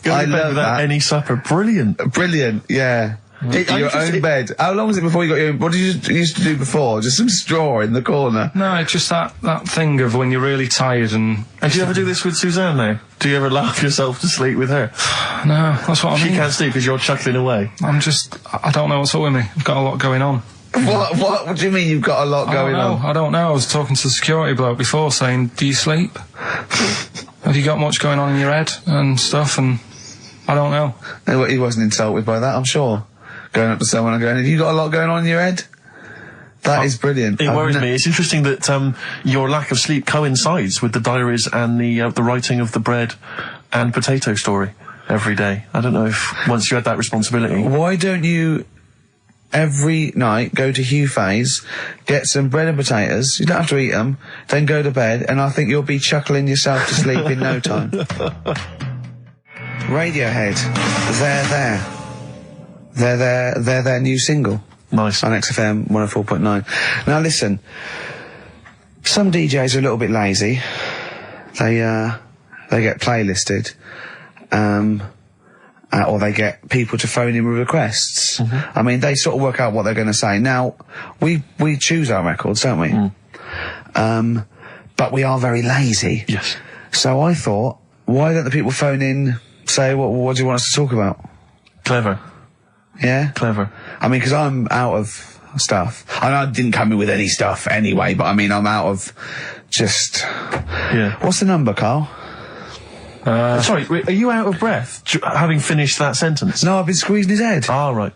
Going to bed without any supper. Brilliant. Brilliant, yeah. Your own bed. How long was it before you got your own? What did you used to do before? Just some straw in the corner? No, it's just that thing of when you're really tired and... And do you ever do this with Suzanne now? Do you ever laugh yourself to sleep with her? No, that's what I mean. She can't sleep because you're chuckling away. I don't know what's up with me. I've got a lot going on. What do you mean you've got a lot going on? I don't know. I was talking to the security bloke before saying, do you sleep? Have you got much going on in your head and stuff? And I don't know. No, he wasn't insulted by that, I'm sure. Going up to someone and going, have you got a lot going on in your head? That is brilliant. It worries me. It's interesting that your lack of sleep coincides with the diaries and the writing of the bread and potato story every day. I don't know if once you had that responsibility. Why don't you every night go to Hugh Faye's, get some bread and potatoes, you don't have to eat them, then go to bed, and I think you'll be chuckling yourself to sleep in no time. Radiohead, they're their new single. Nice. On XFM 104.9. Now listen, some DJs are a little bit lazy. They get playlisted, or they get people to phone in with requests. I mean, they sort of work out what they're going to say. Now, we choose our records, don't we? But we are very lazy. Yes. So I thought, why don't the people phone in, say, what do you want us to talk about? Clever. Yeah? Clever. I mean, because I'm out of stuff. I didn't come in with any stuff anyway, but I mean, I'm out of just... Yeah. What's the number, Carl? Sorry, are you out of breath having finished that sentence? No, I've been squeezing his head. Ah, right.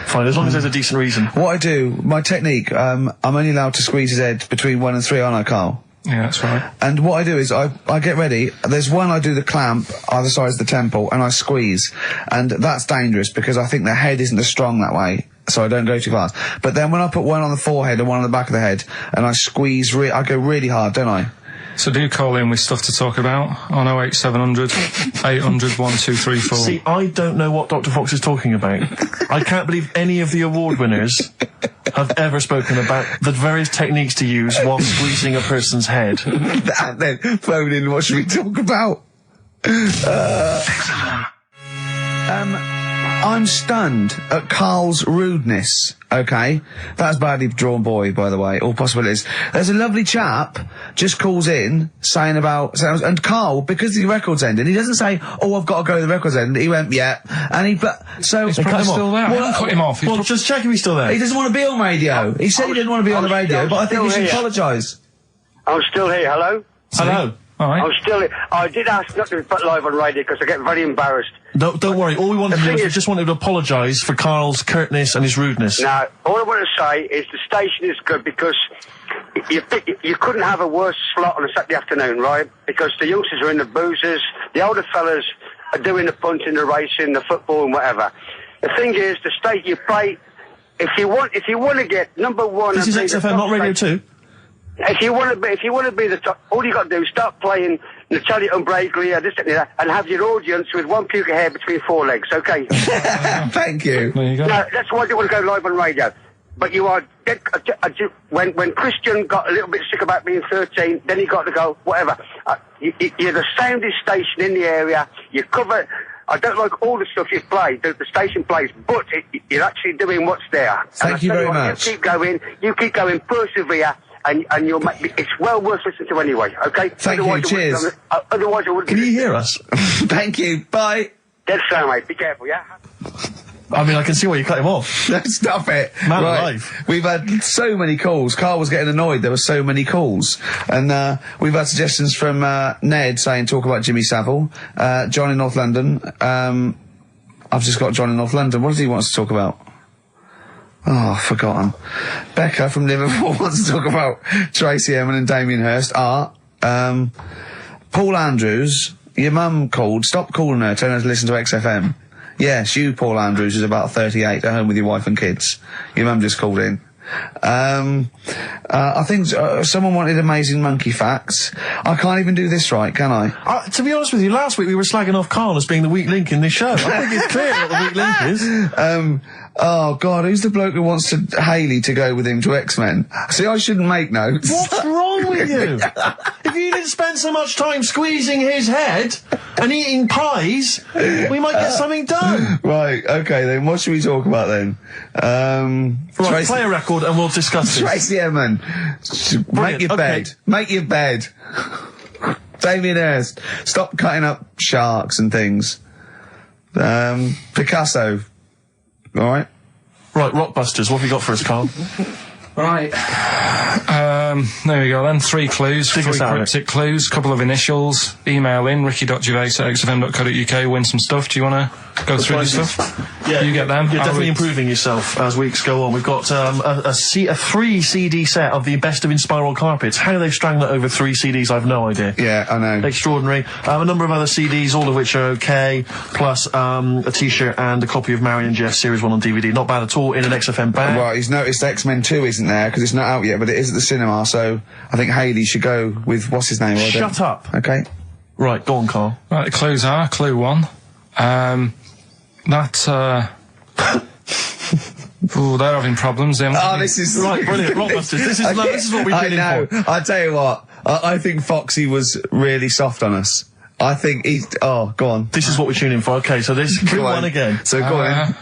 Fine, as long as there's a decent reason. What I do, my technique, I'm only allowed to squeeze his head between 1 and 3, aren't I, Carl? Yeah, that's right. And what I do is I get ready. There's one I do the clamp either side of the temple and I squeeze. And that's dangerous because I think the head isn't as strong that way. So I don't go too fast. But then when I put one on the forehead and one on the back of the head and I squeeze, I go really hard, don't I? So do call in with stuff to talk about on 08700 800 1234. See, I don't know what Dr. Fox is talking about. I can't believe any of the award winners have ever spoken about the various techniques to use while squeezing a person's head. And then phone in, what should we talk about? I'm stunned at Carl's rudeness, okay? That's badly drawn boy, by the way, all possibilities. There's a lovely chap just calls in saying about... And Carl, because the record's ending, he doesn't say, oh, I've got to go to the record's end. He went, yeah. And he... But, so... He's probably still there. Well, cut him off. Well, just check if he's still there. He doesn't want to be on radio. He said he didn't want to be on the radio, but I think he should apologise. I'm still here, hello? Hello. All right. I'm still here. I did ask not to be put live on radio because I get very embarrassed. Don't worry, all we wanted to do is we just wanted to apologise for Carl's curtness and his rudeness. Now, all I want to say is the station is good because you couldn't have a worse slot on a Saturday afternoon, right? Because the youngsters are in the boozers, the older fellas are doing the punting, the racing, the football and whatever. The thing is, the state you play, if you want to get number one... This is XFM, not Radio 2. If you want to be the top, all you got to do is start playing Natalia Umbraglia, this and that, and have your audience with one puke of hair between four legs, okay? Thank you. There you go. No, that's why I don't want to go live on radio. But you are dead, when Christian got a little bit sick about being 13, then he got to go, whatever. You're the soundest station in the area. You cover... I don't like all the stuff you play, the station plays, but you're actually doing what's there. Thank you very much. You keep going, persevere. And you'll make it's well worth listening to anyway, okay? Thank you, cheers. Otherwise I wouldn't... Can you hear us? Thank you, bye. Dead sound, mate. Be careful, yeah? I mean, I can see why you cut him off. Stop it. Man right. alive. We've had so many calls. Carl was getting annoyed. There were so many calls. And we've had suggestions from Ned saying talk about Jimmy Savile. John in North London. I've just got John in North London. What does he want us to talk about? Oh, forgotten. Becca from Liverpool wants to talk about Tracy Emin and Damien Hirst. Art. Paul Andrews, your mum called. Stop calling her. Tell her to listen to XFM. Yes, you, Paul Andrews, is about 38 at home with your wife and kids. Your mum just called in. I think someone wanted amazing monkey facts. I can't even do this right, can I? To be honest with you, last week we were slagging off Karl as being the weak link in this show. I think it's clear what the weak link is. Oh God, who's the bloke who wants Hayley to go with him to X-Men? See, I shouldn't make notes. What's wrong with you? If you didn't spend so much time squeezing his head and eating pies, we might get something done. Right, okay then, what should we talk about then? Right, play a record and we'll discuss this. Tracy Emin, make your bed. Make your bed. Damien Hirst, stop cutting up sharks and things. Picasso. Alright. Right, Rockbusters, what have you got for us, Karl? Right. There we go then. 3 clues, 3 cryptic clues, couple of initials. Email in, ricky.gervais@xfm.co.uk, win some stuff. Do you want to go through the stuff? Yeah, you get them. You're definitely improving yourself as weeks go on. We've got a 3 CD set of the best of Inspiral Carpets. How they strang that over 3 CDs, I've no idea. Yeah, I know. Extraordinary. A number of other CDs, all of which are okay, plus a T-shirt and a copy of Marion and Jeff Series 1 on DVD. Not bad at all, in an XFM bag. Well, he's noticed X-Men 2 isn't there, because it's not out yet, but it is at the cinema, so I think Hayley should go with, what's his name? Shut up. Okay. Right, go on, Karl. Right, the clues are, clue 1. Oh, they're having problems. This is... Right, brilliant. Rockbusters. This is what we've been in for. I tell you what, I think Foxy was really soft on us. I think he's... Oh, go on. This is what we tune in for. Okay, so this clue 1 again. So go on.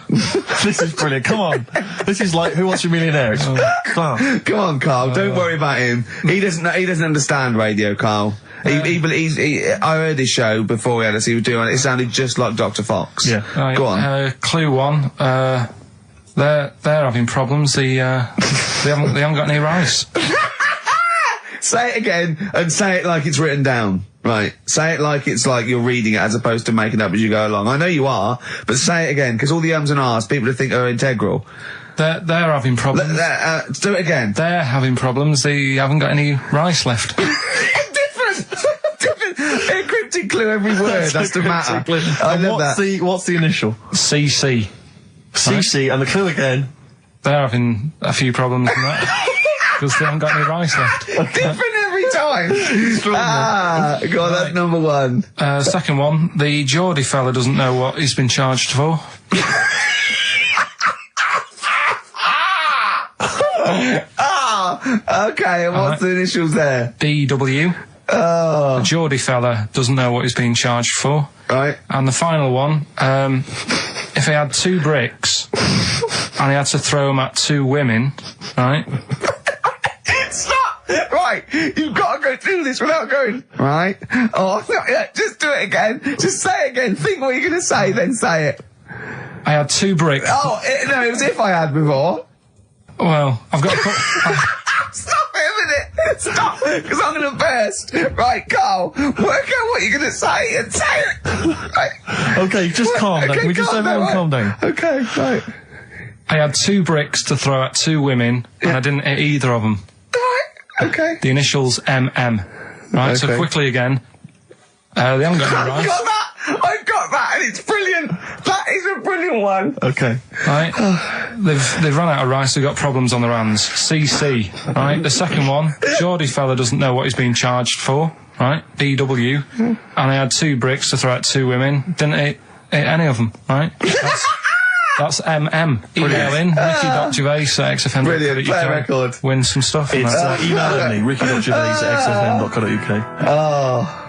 This is brilliant. Come on. This is like Who Wants to Be a Millionaire? It's class. Come on, Karl. Don't worry about him. He doesn't understand radio, Karl. I heard his show before we had us. He was doing it. It sounded just like Dr. Fox. Yeah. Right, go on. Clue 1. They're having problems. They haven't got any rice. Say it again and say it like it's written down. Right. Say it like it's like you're reading it as opposed to making it up as you go along. I know you are, but say it again, because all the ums and ahs people think are integral. They're having problems. Do it again. They're having problems. They haven't got any rice left. Different. A cryptic clue every word. That's the matter. I love that. What's the initial? CC. CC, and the clue again. They're having a few problems in that. Because they haven't got any rice left. Different every time. God, that's number 1. Second one, the Geordie fella doesn't know what he's been charged for. Okay, and what's the initials there? DW. Oh. The Geordie fella doesn't know what he's being charged for. Right. And the final one, if he had 2 bricks and he had to throw them at 2 women, right? Stop! Right, you've got to go through this without going, right? Oh, yeah, just do it again. Just say it again. Think what you're going to say, then say it. I had 2 bricks. Oh, no, it was if I had before. Well, I've got Stop it a minute! Stop! Because I'm going to burst. Right, Karl, work out what you're going to say and say it. Right. Okay, just calm down. Can we just everyone calm down? Okay, right. I had 2 bricks to throw at 2 women, and I didn't hit either of them. Right, okay. The initials MM. Right, okay. So quickly again. They haven't got any rice. I've got that, and it's brilliant. That is a brilliant one. Okay. Right. They've run out of rice. They've got problems on their hands. CC. Right. The second one, Geordie fella doesn't know what he's being charged for. Right. BW. And I had 2 bricks to throw at 2 women. Didn't hit any of them. Right. That's MM. Email in, ricky.gervais@xfm.co.uk. Brilliant. Play a record. Win some stuff. It's email only, ricky.gervais@xfm.co.uk. Oh.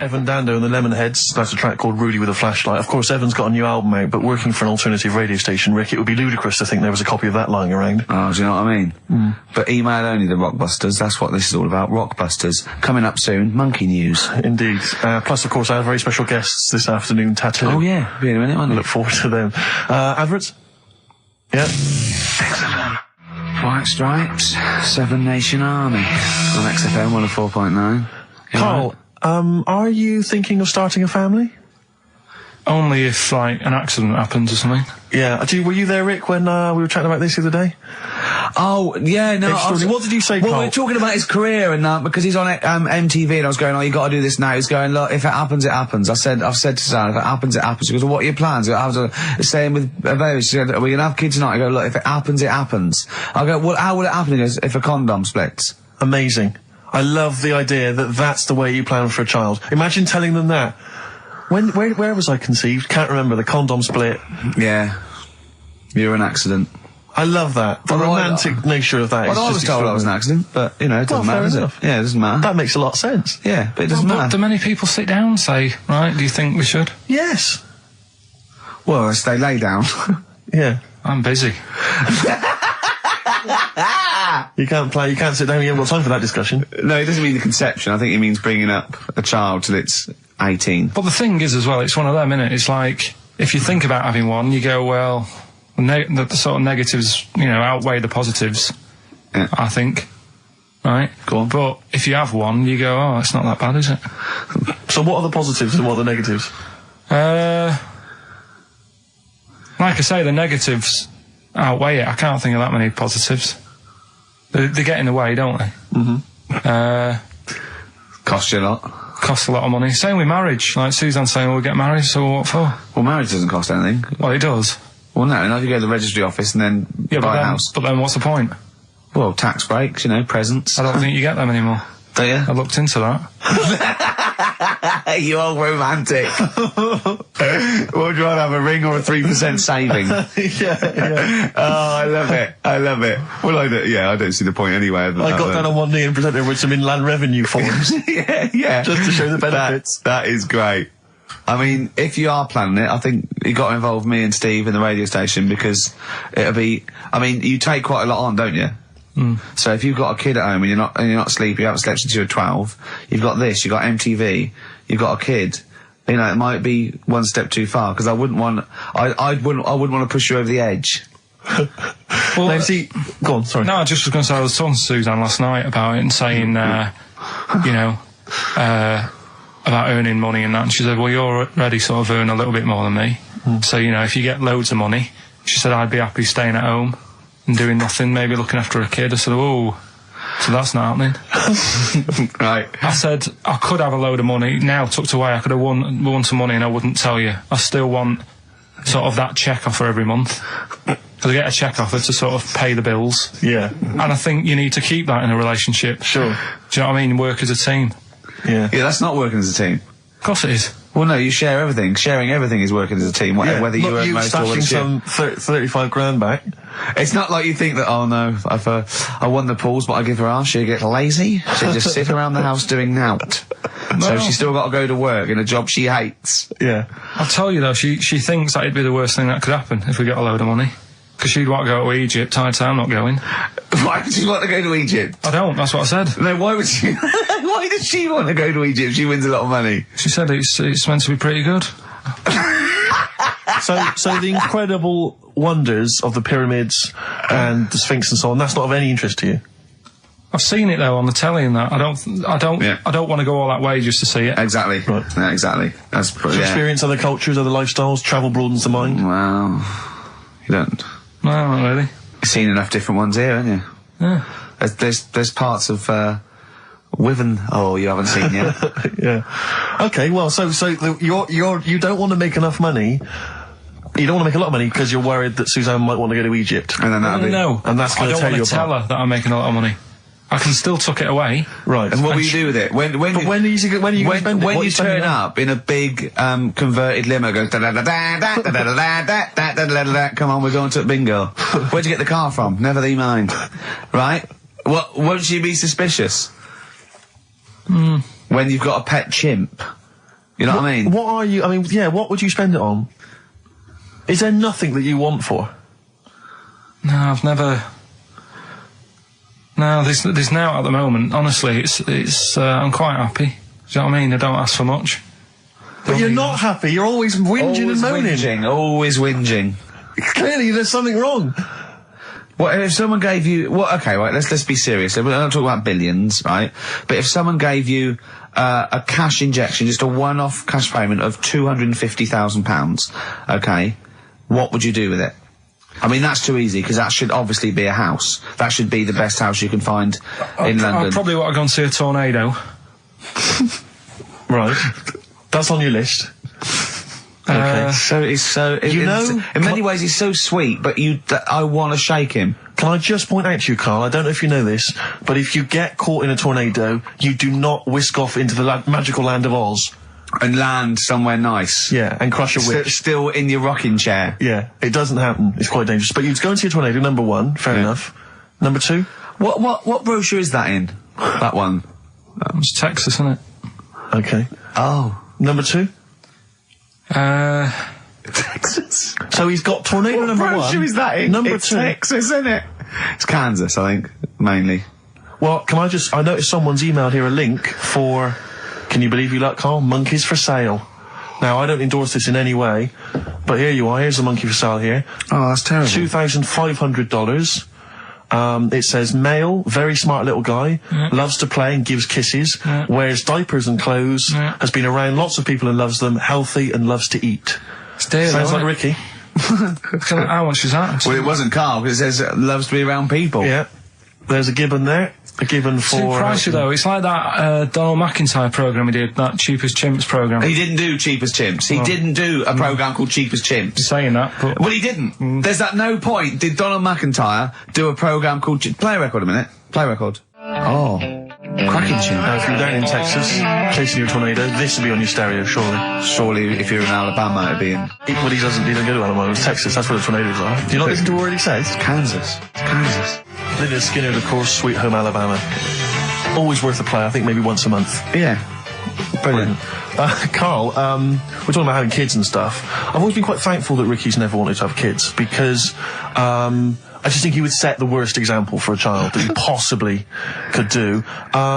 Evan Dando and the Lemonheads. That's a track called Rudy with a Flashlight. Of course, Evan's got a new album out, but working for an alternative radio station, Rick, it would be ludicrous to think there was a copy of that lying around. Oh, do you know what I mean? But email only the Rockbusters. That's what this is all about. Rockbusters. Coming up soon. Monkey news. Indeed. Plus, of course, I have very special guests this afternoon, Tattoo. Oh, yeah. Be in a minute, won't I look forward to them. Adverts? Yeah. XFM. White Stripes. 7 Nation Army. On XFM 104.9. Karl, are you thinking of starting a family? Only if, like, an accident happens or something. Yeah. Were you there, Rick, when we were chatting about this the other day? Oh, yeah, no. What did you say, Well, Karl? we were talking about his career and because he's on MTV and I was going, oh, you got to do this now. He's going, look, if it happens, it happens. I've said to Suzanne, if it happens, it happens. He goes, well, what are your plans? I was saying with Ava, she said, are we going to have kids tonight? I go, look, if it happens, it happens. I go, well, how will it happen? He goes, if a condom splits. Amazing. I love the idea that that's the way you plan for a child. Imagine telling them that. Where was I conceived? Can't remember. The condom split. Yeah. You're an accident. I love that. The romantic nature of that is I was just told I was an accident, but, it doesn't matter, does it? Yeah, it doesn't matter. That makes a lot of sense. Yeah, but it doesn't matter. Do many people sit down and say, right, do you think we should? Yes. Well, they lay down. Yeah. I'm busy. You can't sit down, you haven't got time for that discussion. No, it doesn't mean the conception. I think it means bringing up a child till it's 18. But the thing is as well, it's one of them, innit? It's like, if you think about having one, you go, well, the sort of negatives, outweigh the positives, Yeah. I think. Right? Go on. But if you have one, you go, oh, it's not that bad, is it? So what are the positives and what are the negatives? Like I say, the negatives outweigh it. I can't think of that many positives. They get in the way, don't they? Mm-hmm. Cost you a lot. Cost a lot of money. Same with marriage. Like Suzanne's saying, we'll get married, so what for? Well, marriage doesn't cost anything. Well, it does. Well, no, if you go to the registry office and then buy a house. But then what's the point? Well, tax breaks, presents. I don't think you get them anymore. Do you? I looked into that. You old romantic. What would you rather have, a ring or a 3% saving? Yeah. Oh, I love it. Well, I don't see the point anyway. I got down on one knee and presented with some inland revenue forms. yeah. Just to show the benefits. That is great. I mean, if you are planning it, I think you got to involve me and Steve in the radio station because it'll be. I mean, you take quite a lot on, don't you? Mm. So if you've got a kid at home and you're not sleepy, you haven't slept since you were 12, you've got this, you've got MTV, you've got a kid. It might be one step too far because I wouldn't want to push you over the edge. Well, no, see, go on. Sorry. No, I just was going to say I was talking to Suzanne last night about it and saying, about earning money and that. And she said, well, you already sort of earn a little bit more than me. Mm. So if you get loads of money, she said I'd be happy staying at home and doing nothing, maybe looking after a kid. I said, oh, so that's not happening. Right. I said I could have a load of money now tucked away. I could have won some money and I wouldn't tell you. I still want sort of that check offer every month. Because I get a check offer to sort of pay the bills. Yeah. And I think you need to keep that in a relationship. Sure. Do you know what I mean? Work as a team. Yeah. Yeah, that's not working as a team. Of course it is. Well, no, you share everything. Sharing everything is working as a team, whether you earn most or whether you some 35 grand back. It's not like you think that, oh no, I won the pools, but I give her half, she'll get lazy, she'll just sit around the house doing nout. No. So she's still got to go to work in a job she hates. Yeah. I'll tell you though, she thinks that'd be the worst thing that could happen if we got a load of money. Because she'd want to go to Egypt, I'd say I'm not going. Why would she want to go to Egypt? I don't, that's what I said. No, why would she? Why does she want to go to Egypt if she wins a lot of money? She said it's meant to be pretty good. So the incredible wonders of the pyramids and the Sphinx and so on, that's not of any interest to you? I've seen it though on the telly and that. I don't want to go all that way just to see it. Exactly. Right. Yeah, exactly. That's to experience other cultures, other lifestyles, travel broadens the mind. Well, you don't. No, not really. You've seen enough different ones here, haven't you? Yeah. There's parts of Wiven. Oh, you haven't seen yet. Yeah. Okay. Well, so you don't want to make enough money. You don't want to make a lot of money because you're worried that Suzanne might want to go to Egypt. And then no. And that's going to tell you I don't want to tell her that I'm making a lot of money. I can still tuck it away. Right. And what will you do with it? When are you going to spend it? When you turn up in a big converted limo, goes da da da da da da da da da da da da. Come on, we're going to bingo. Where'd you get the car from? Never thee mind. Right? What? Won't you be suspicious? When you've got a pet chimp. You know what I mean? What are you? I mean, yeah. What would you spend it on? Is there nothing that you want for? No, I've never. No, there's now at the moment. Honestly, it's. I'm quite happy. Do you know what I mean? I don't ask for much. But you're not happy. You're always whinging and moaning. Always whinging. Clearly, there's something wrong. What if someone gave you? Okay, right. Let's be serious. We're not talking about billions, right? But if someone gave you a cash injection, just a one-off cash payment of £250,000, okay, what would you do with it? I mean, that's too easy, because that should obviously be a house. That should be the best house you can find in London. I probably want to go and see a tornado. Right. That's on your list. Okay. In many ways he's so sweet, but I want to shake him. Can I just point out to you, Karl, I don't know if you know this, but if you get caught in a tornado, you do not whisk off into the magical land of Oz. And land somewhere nice. Yeah, and crush a witch. Still in your rocking chair. Yeah, it doesn't happen. It's quite dangerous. But you'd go and see a tornado, number one, fair enough. Number two? What brochure is that in? That one? It's Texas, isn't it? Okay. Oh. Number two? Texas. So he's got tornado number one. What brochure is that in? Number it's two. Texas, isn't it? It's Kansas, I think, mainly. Well, I noticed someone's emailed here a link for, can you believe you luck, Karl? Monkeys for sale. Now, I don't endorse this in any way, but here you are. Here's a monkey for sale here. Oh, that's terrible. $2,500. It says male, very smart little guy, loves to play and gives kisses, wears diapers and clothes, has been around lots of people and loves them, healthy and loves to eat. Sounds like Ricky. How much is that? Well, it wasn't Karl, because it says loves to be around people. Yeah. There's a gibbon there. A gibbon for... Too pricey, though. It's like that Donald McIntyre programme he did, that Cheapest Chimps programme. He didn't do Cheapest Chimps. He didn't do a programme called Cheapest Chimps. Saying that, but... Well, he didn't. There's at no point did Donald McIntyre do a programme called... Play a record a minute. Play a record. Oh. Cracking tune. Now, if you're down in Texas, chasing your tornado, this will be on your stereo, surely. Surely, if you're in Alabama, it'd be in... Well, he doesn't go to Alabama, it's Texas, that's where the tornadoes are. Do you not listen to what he says? It's Kansas. It's Kansas. Lydia Skinner, of course, Sweet Home Alabama. Always worth a play, I think maybe once a month. Yeah. Brilliant. Karl, we're talking about having kids and stuff. I've always been quite thankful that Ricky's never wanted to have kids, because I just think he would set the worst example for a child that he possibly could do.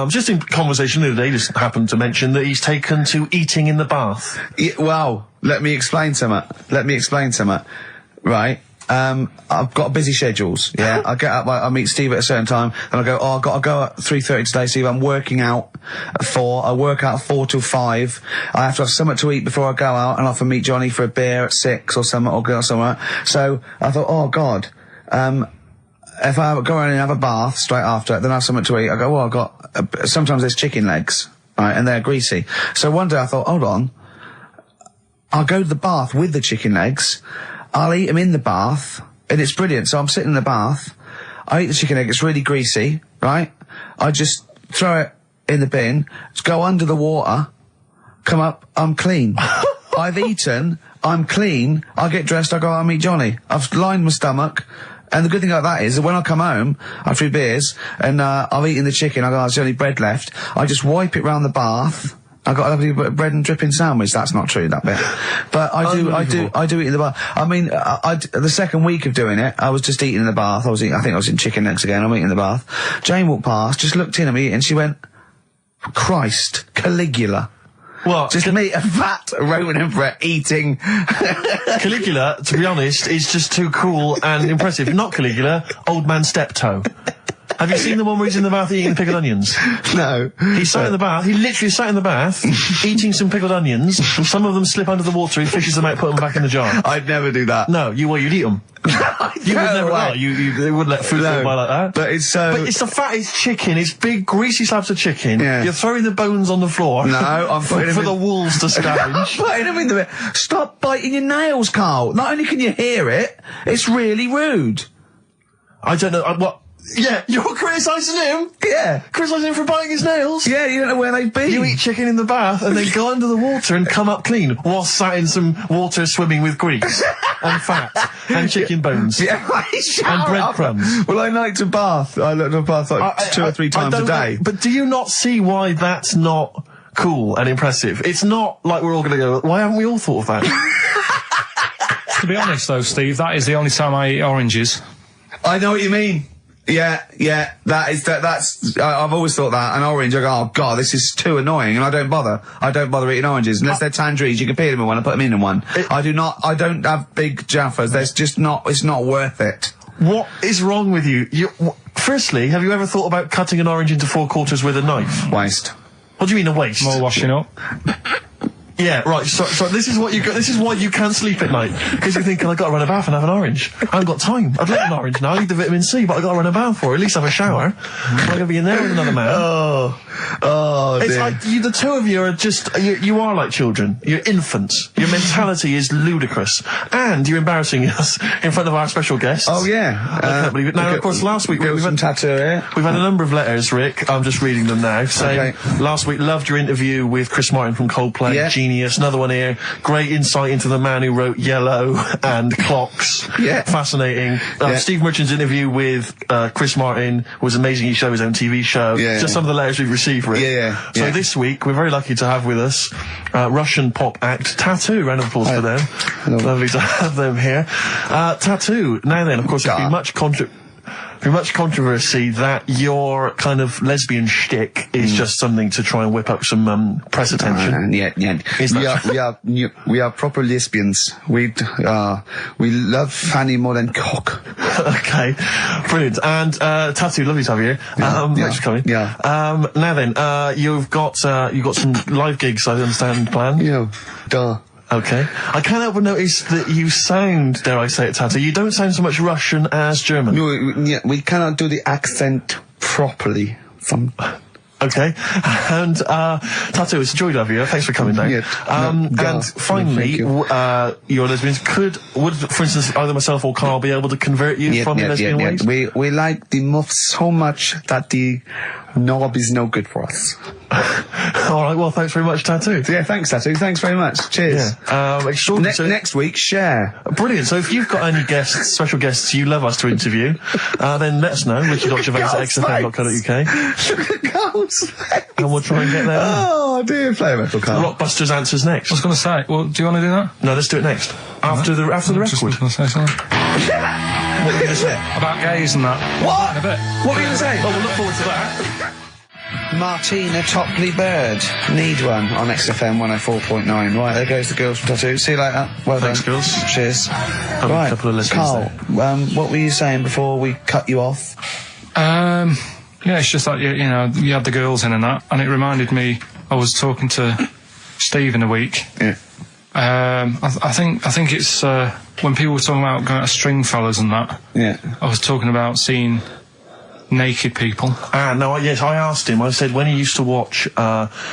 Just in conversation the other day, just happened to mention that he's taken to eating in the bath. Yeah, well, let me explain something. Right. I've got busy schedules, yeah. I get up, I meet Steve at a certain time, and I go, I've got to go at 3:30 today, Steve, I'm working out at 4, I work out 4 till 5, I have to have something to eat before I go out, and I often meet Johnny for a beer at 6 or something, or go somewhere. So, I thought, oh God, if I go around and have a bath straight after, then I have something to eat, I go, well, I've got, sometimes there's chicken legs, right, and they're greasy. So one day I thought, hold on, I'll go to the bath with the chicken legs, I'll eat them in the bath, and it's brilliant. So I'm sitting in the bath, I eat the chicken egg, it's really greasy, right? I just throw it in the bin, just go under the water, come up, I'm clean. I've eaten, I'm clean, I get dressed, I go out and meet Johnny. I've lined my stomach, and the good thing about that is that when I come home, after a few beers, and I've eaten the chicken, I go, there's only bread left, I just wipe it round the bath, I got a lovely bread and dripping sandwich. That's not true, that bit. But I do eat in the bath. I mean, the second week of doing it, I was just eating in the bath. I think I was in chicken legs again. I'm eating in the bath. Jane walked past, just looked in at me, and she went, Christ, Caligula. Well, just me, a fat Roman emperor eating. Caligula, to be honest, is just too cool and impressive. Not Caligula, Old Man Steptoe. Have you seen the one where he's in the bath eating pickled onions? No. He sat in the bath, he literally sat in the bath, eating some pickled onions, some of them slip under the water, he fishes them out, put them back in the jar. I'd never do that. No, you'd eat them. You would never, they wouldn't let food go by like that. But it's so... But it's the fattest chicken, it's big greasy slabs of chicken, yeah. You're throwing the bones on the floor. No, I'm putting them for the wolves to scavenge. I'm putting them in the... Stop biting your nails, Karl. Not only can you hear it, it's really rude. I don't know, what... Yeah, you're criticising him? Yeah. Criticising him for biting his nails? Yeah, you don't know where they've been. You eat chicken in the bath and then go under the water and come up clean while sat in some water swimming with grease and fat and chicken bones and breadcrumbs. Well, I like to bath. I like to bath like 2 or 3 times a day. But do you not see why that's not cool and impressive? It's not like we're all going to go, why haven't we all thought of that? To be honest, though, Steve, that is the only time I eat oranges. I know what you mean. Yeah, that's, I've always thought that, an orange, I go, oh God, this is too annoying, and I don't bother eating oranges, unless they're tangerines, you can peel them in one and put them in one. I don't have big jaffas, there's just not, it's not worth it. What is wrong with you? Firstly, have you ever thought about cutting an orange into 4 quarters with a knife? Waste. What do you mean a waste? More washing up. Yeah, right. So this is what you. This is why you can't sleep at night, because you're thinking, I got to run a bath and have an orange. I haven't got time. I'd like an orange now. I need the vitamin C, but I got to run a bath for it. At least have a shower. I'm not going to be in there with another man. Oh, It's dear. like the two of you are just. You are like children. You're infants. Your mentality is ludicrous, and you're embarrassing us in front of our special guests. Oh, yeah. I can't believe it. Now, of course, last week we've had tattoo here. We've had a number of letters, Rick. I'm just reading them now. Saying, Okay. last week, loved your interview with Chris Martin from Coldplay. Yeah. Genius. Another one here. Great insight into the man who wrote Yellow and Clocks. Yeah. Fascinating. Yeah. Steve Merchant's interview with Chris Martin was amazing. He showed his own TV show. Yeah. Just some of the letters we've received, Rick. Yeah. So this week, we're very lucky to have with us Russian pop act Tattoo. Round of applause for them. Hello. Lovely to have them here. Tattoo. Now then, of course, there's been much controversy that your kind of lesbian shtick is just something to try and whip up some press attention. Yeah. Is that We are proper lesbians. We love fanny more than cock. Okay, brilliant. And Tattoo, lovely to have you here. Thanks for coming. Yeah. Now then, you've got some live gigs, I understand, planned. Yeah. Duh. Okay. I can't help but notice that you sound, dare I say it, Tattoo, you don't sound so much Russian as German. No, we cannot do the accent properly. Okay. And Tattoo, it's a joy to have you. Thanks for coming down. Yeah. And finally, thank your lesbians would, for instance, either myself or Karl be able to convert you from the lesbian ways? We like the muff so much that the knob is no good for us. All right, well, thanks very much, Tattoo. Yeah, thanks, Tattoo. Thanks very much. Cheers. Yeah. Extraordinary. Next week, share. Brilliant. So if you've got any guests, special guests you love us to interview, then let us know. Ricky.Gervais@xfm.co.uk. Look at Carl's face. And we'll try and get there. Oh, dear. Play a metal, Carl. Rockbusters answers next. I was going to say, well, do you want to do that? No, let's do it next. After the Just record. was going to say something. What are you going to say? About gays and that. What? In a bit. What are you going to say? Well, we'll look forward to that. Martina Topley Bird. Need one on XFM 104.9. Right, there goes the girls from Tattoo. See you later. Well Thanks, done. girls. Cheers. A Right, couple of listeners Carl, what were you saying before we cut you off? Yeah, it's just like, you know, you had the girls in and that, and it reminded me, I was talking to Steve in a week. Yeah. I think it's, when people were talking about going to Stringfellas and that, Yeah. I was talking about seeing naked people. Yes, I asked him, I said, when he used to watch,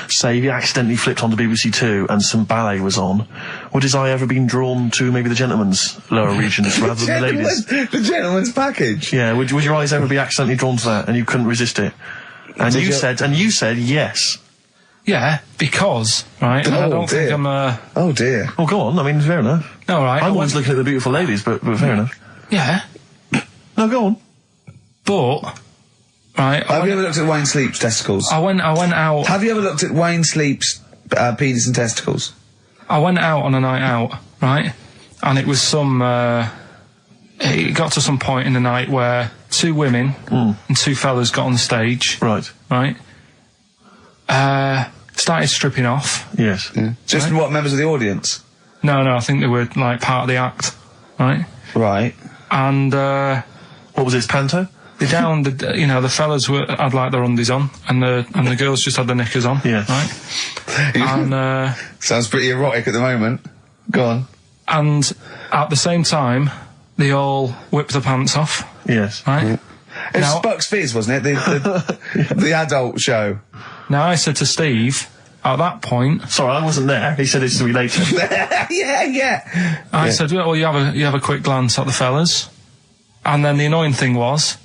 say, he accidentally flipped onto BBC Two and some ballet was on, would his eye ever been drawn to maybe the gentleman's lower regions rather than the ladies? The gentleman's package. Yeah, would your eyes ever be accidentally drawn to that and you couldn't resist it? And you said yes. Yeah, because, right, and I don't think dear. I'm, Oh, dear. Well, go on, I mean, fair enough. no, right. I'm always looking at the beautiful ladies, but fair enough. Yeah, No, go on. but, right, Have you ever looked at Wayne Sleep's testicles? I went out. Have you ever looked at Wayne Sleep's penis and testicles? I went out on a night out, right? And it was it got to some point in the night where two women and two fellas got on stage. Right. Started stripping off. Yes. Yeah. Just what, members of the audience? No, I think they were like part of the act, right? Right. And, What was this, panto? the fellas had like their undies on, and the girls just had their knickers on. Yes. Right? And, Sounds pretty erotic at the moment. Go on. and at the same time, they all whipped their pants off, Yes. right? It was Now- Bucks Fizz, wasn't it? The adult show. Now I said to Steve, at that point, Sorry, I wasn't there. He said this to me later. yeah. I said, well, you have a quick glance at the fellas. And then the annoying thing was,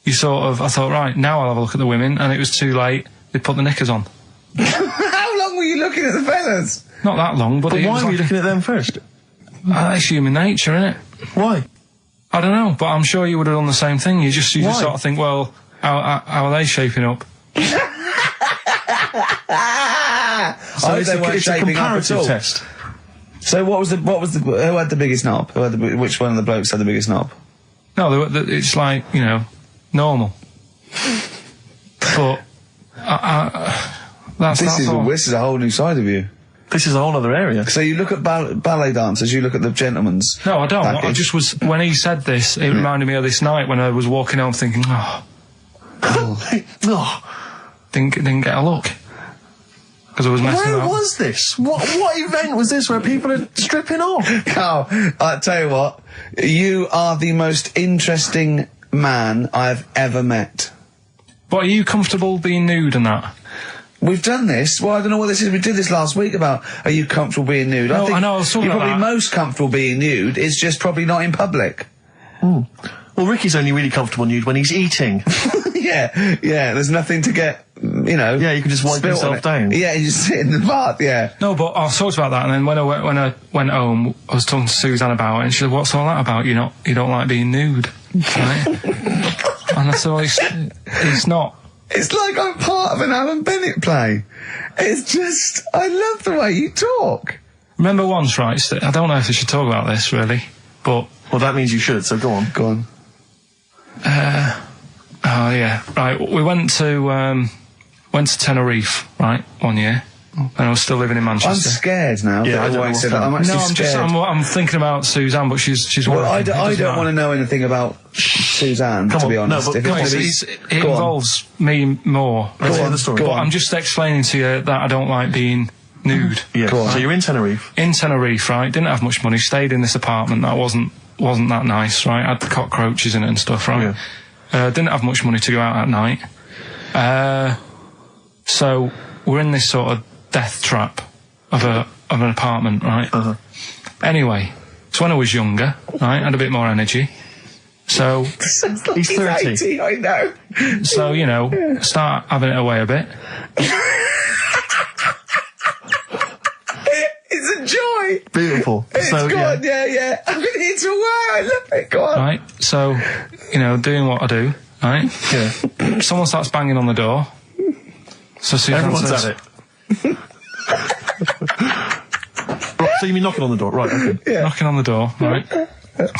I thought, right, now I'll have a look at the women, and it was too late. They put the knickers on. How long were you looking at the fellas? Not that long, but But it why was were you like, looking at them first? it's human nature, isn't it? Why? I don't know, but I'm sure you would have done the same thing. You just Why? sort of think, well, how are they shaping up? So it's a comparative test. So who had the biggest knob? Which one of the blokes had the biggest knob? No, it's like, normal. But This is a whole new side of you. This is a whole other area. So you look at ballet dancers, you look at the gentlemen's. No, I don't. package. I just was, when he said this, it reminded me of this night when I was walking home thinking, Oh. didn't get a look. because I was messing Where up. was this? What event was this where people are stripping off? Carl, I tell you what, you are the most interesting man I've ever met. But are you comfortable being nude and that? We've done this. Well, I don't know what this is. We did this last week about, are you comfortable being nude? No, I know, I was talking you're about probably that. most comfortable being nude. It's just probably not in public. Well, Ricky's only really comfortable nude when he's eating. Yeah, there's nothing to get, you know. Yeah, you can just wipe spilt on yourself it. down. Yeah, you just sit in the bath, yeah. No, but I talked about that, and then when I went home, I was talking to Suzanne about it, and she said, "What's all that about? You don't like being nude, right?" And I said, well, it's not. It's like I'm part of an Alan Bennett play. It's just, I love the way you talk. Remember once, right? I don't know if I should talk about this really, but Well, that means you should, so go on. Go on. oh yeah, right. We went to Tenerife, right, one year, and I was still living in I'm Manchester. scared now. Yeah, that I don't know White what's said that. I'm going actually No, scared. I'm thinking about Suzanne, but she's Well, working. I don't want to know anything about Suzanne, Come to on, be no, honest. but If come it's on, gonna be- It Go on. involves me more. Let's hear on, the story. go But on. I'm just explaining to you that I don't like being nude. Yeah, Go on. so you're in Tenerife. In Tenerife, right? Didn't have much money. Stayed in this apartment that wasn't that nice, right? Had the cockroaches in it and stuff, right? Didn't have much money to go out at night. So we're in this sort of death trap of an apartment, right? Anyway, so when I was younger, right, had a bit more energy. So He's 30. 80, I know. so you know, start having it away a bit. It's a joy. Beautiful. It's so, good, yeah. I've been here to a while. I love it. Go on. Right, so, you know, doing what I do, right? Yeah. Someone starts banging on the door. So Suzanne Everyone's says, at it. Right, so you mean knocking on the door? Right, okay. knocking on the door, right?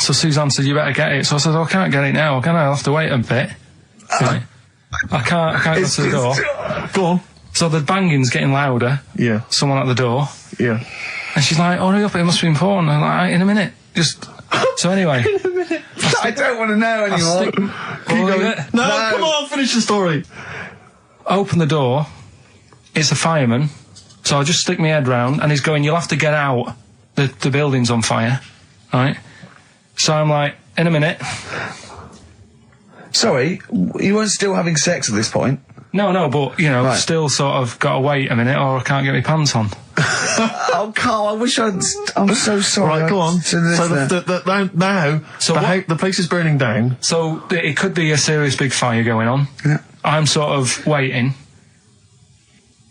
So Suzanne said, you better get it. So I said, I can't get it now, can I? I'll have to wait a bit. Right? I can't go to the door. Go on. So the banging's getting louder. Yeah. Someone at the door. Yeah. And she's like, hurry up, it must be important. I'm like, in a minute. Just, so anyway. I don't want to know anymore. Keep No, come on, finish the story. Open the door. It's a fireman. So I just stick my head round, and he's going, you'll have to get out. The building's on fire. Right? So I'm like, in a minute. Sorry, you weren't still having sex at this point? No, but, you know, Right. still sort of got to wait a minute or I can't get my pants on. Oh, Carl, I wish I'm so sorry. Right, go on. To So listener. now, So the place is burning down. So it could be a serious big fire going on. Yeah. I'm sort of waiting.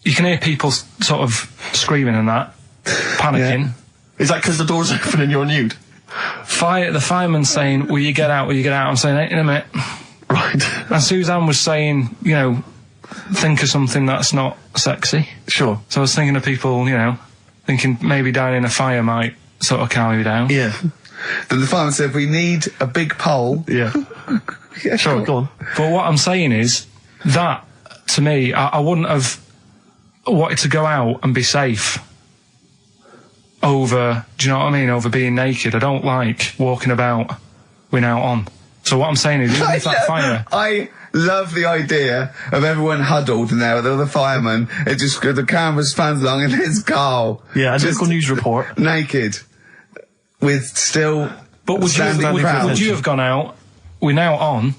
You can hear people sort of screaming and that, panicking. Is that because the door's open and you're nude? The fireman's saying, will you get out, will you get out? I'm saying, in a minute. Right. And Suzanne was saying, you know, think of something that's not sexy. Sure. So I was thinking of people, you know, thinking maybe down in a fire might sort of calm you down. Yeah. Then the fireman said, we need a big pole. Yeah. Yeah, Sure, go on. But what I'm saying is that, to me, I wouldn't have wanted to go out and be safe over, do you know what I mean, over being naked. I don't like walking about without on. So what I'm saying is, even if that fire... I love the idea of everyone huddled in there with all the firemen. It just, the camera spans along and there's Carl. Yeah, a just local news report. naked. With still But would standing proud. you have gone out, we're now on,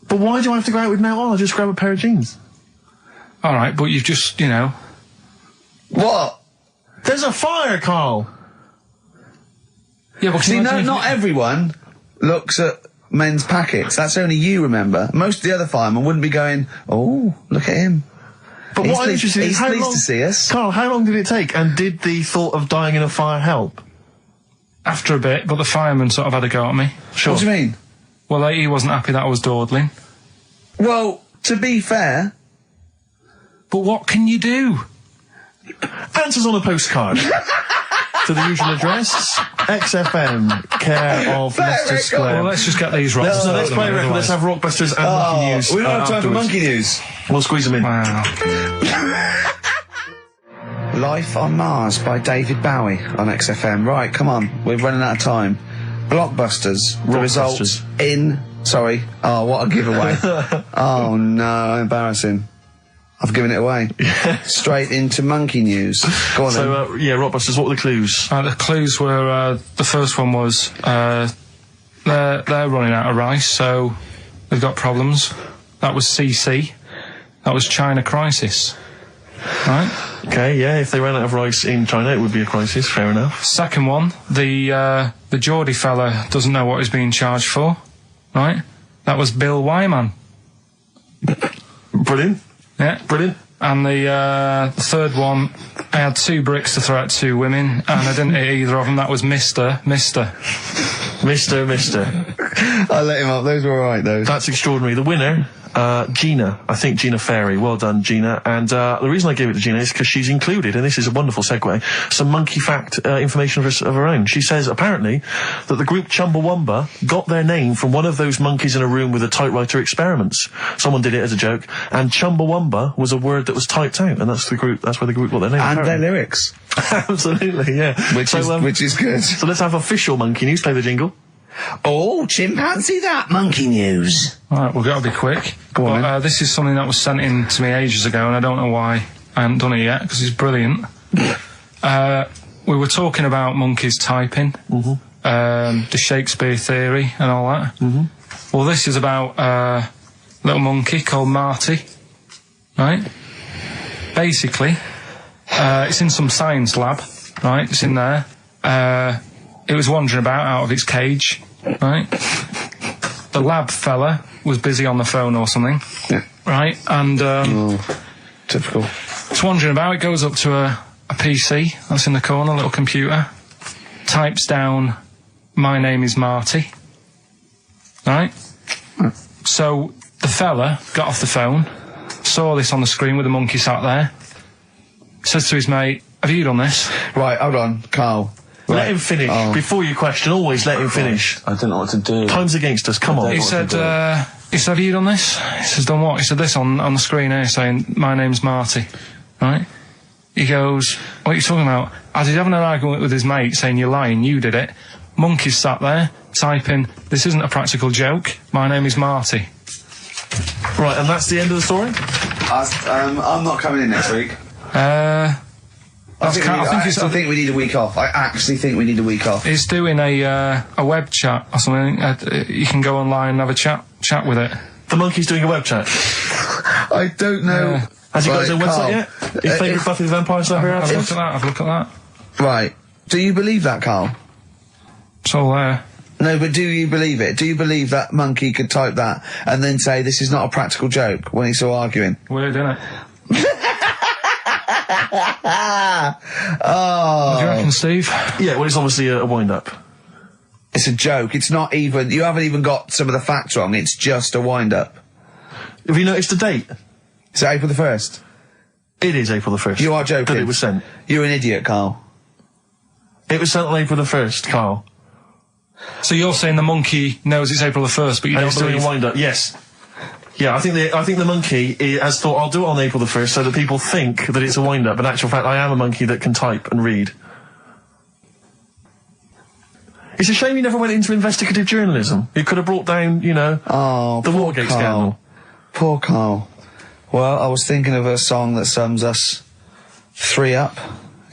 But why do I have to go out with now on? I'll just grab a pair of jeans. alright, but you've just, you know... What? There's a fire, Carl! Yeah, but See, not everyone looks at men's packets. That's only you, remember. Most of the other firemen wouldn't be going, oh, look at him. But He's what I'm pleased- interested in is he's how pleased long... to see us. Carl, how long did it take? And did the thought of dying in a fire help? After a bit, but the fireman sort of had a go at me. Sure. What do you mean? Well, he wasn't happy that I was dawdling. Well, to be fair, But what can you do? Answers on a postcard. To the usual address, XFM, care of Leicester record. Square. Well, let's just get these rocks. So let's play a record. Let's have Rockbusters and Monkey News. we don't have time for afterwards. monkey news. We'll squeeze them in. Wow. Life on Mars by David Bowie on XFM. Right, come on, we're running out of time. Blockbusters. The results in... Sorry. Oh, what a giveaway. Oh, no, embarrassing. I've given it away. Straight into monkey news. Go on then. So, Rockbusters, what were the clues? The clues were, the first one was, they're running out of rice, so they've got problems. That was CC. That was China crisis. Right? Okay, yeah, if they ran out of rice in China, it would be a crisis, fair enough. Second one, the Geordie fella doesn't know what he's being charged for. Right? That was Bill Wyman. Brilliant. Yeah. Brilliant. And the third one, I had 2 bricks to throw at 2 women, and I didn't hit either of them. That was Mister. I let him up. Those were alright, those. That's extraordinary. The winner, Gina. I think Gina Ferry. Well done, Gina. And the reason I gave it to Gina is because she's included, and this is a wonderful segue, some monkey fact information of her own. She says, apparently, that the group Chumbawamba got their name from one of those monkeys in a room with a typewriter experiments. Someone did it as a joke, and Chumbawamba was a word that was typed out, and that's where the group got their name. And apparently. their lyrics. Absolutely, yeah. Which is good. So let's have official monkey news. Play the jingle. Oh, chimpanzee that monkey news. Alright, we've got to be quick. Go on, But, this is something that was sent in to me ages ago, and I don't know why I haven't done it yet, because it's brilliant. We were talking about monkeys typing, the Shakespeare theory and all that. Well, this is about a little monkey called Marty, right? Basically, it's in some science lab, right? It's in there. It was wandering about out of its cage, right? The lab fella was busy on the phone or something, right? And Typical. it's wandering about. It goes up to a PC that's in the corner, a little computer, types down, "My name is Marty," right? So the fella got off the phone, saw this on the screen with the monkey sat there, says to his mate, "Have you done this?" Right, hold on, Carl. Let him finish. Before you question, always let him finish. I don't know what to do. Time's against us, come on. He said, "Have you done this?" He says, "Done what?" He said, "This on the screen here saying, 'My name's Marty,' right?" He goes, "What are you talking about?" As he's having an argument with his mate saying, "You're lying, you did it," monkey's sat there typing, "This isn't a practical joke, my name is Marty." Right, and that's the end of the story? I'm not coming in next week. I think we need a week off. I actually think we need a week off. He's doing a web chat or something. You can go online and have a chat with it. The monkey's doing a web chat. I don't know. Has he got his own website yet? His favourite Buffy the Vampire Slayer? Have a look at that. Right. Do you believe that, Carl? It's all there. No, but do you believe it? Do you believe that monkey could type that and then say this is not a practical joke when he's still arguing? Weird, isn't it? Oh. What do you reckon, Steve? Yeah, well, it's obviously a wind-up. It's a joke. It's not even... You haven't even got some of the facts wrong. It's just a wind-up. Have you noticed the date? Is it April the 1st? It is April the 1st. You are joking. That it was sent. You're an idiot, Carl. It was sent on April the 1st, Carl. So you're saying the monkey knows it's April the 1st, but you And don't it's doing believe... a wind-up, yes. Yeah, I think the monkey has thought, I'll do it on April the 1st so that people think that it's a wind-up. In actual fact, I am a monkey that can type and read. It's a shame you never went into investigative journalism. You could have brought down, the Watergate scandal. Poor Carl. Well, I was thinking of a song that sums us 3 up.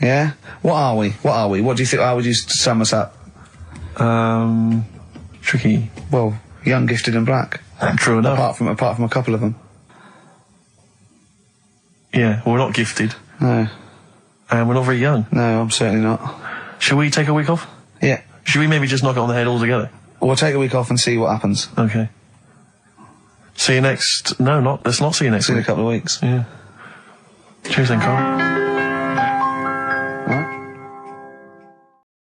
Yeah? What are we? What do you think? How would you sum us up? Tricky. Well, young, gifted and black. True enough. Apart from a couple of them. Yeah, well, we're not gifted. No. And we're not very young. No, I'm certainly not. Shall we take a week off? Yeah. Should we maybe just knock it on the head altogether? We'll take a week off and see what happens. Okay. See you next... No, let's not see you next See you in week. a couple of weeks. Yeah. Cheers then, Carl.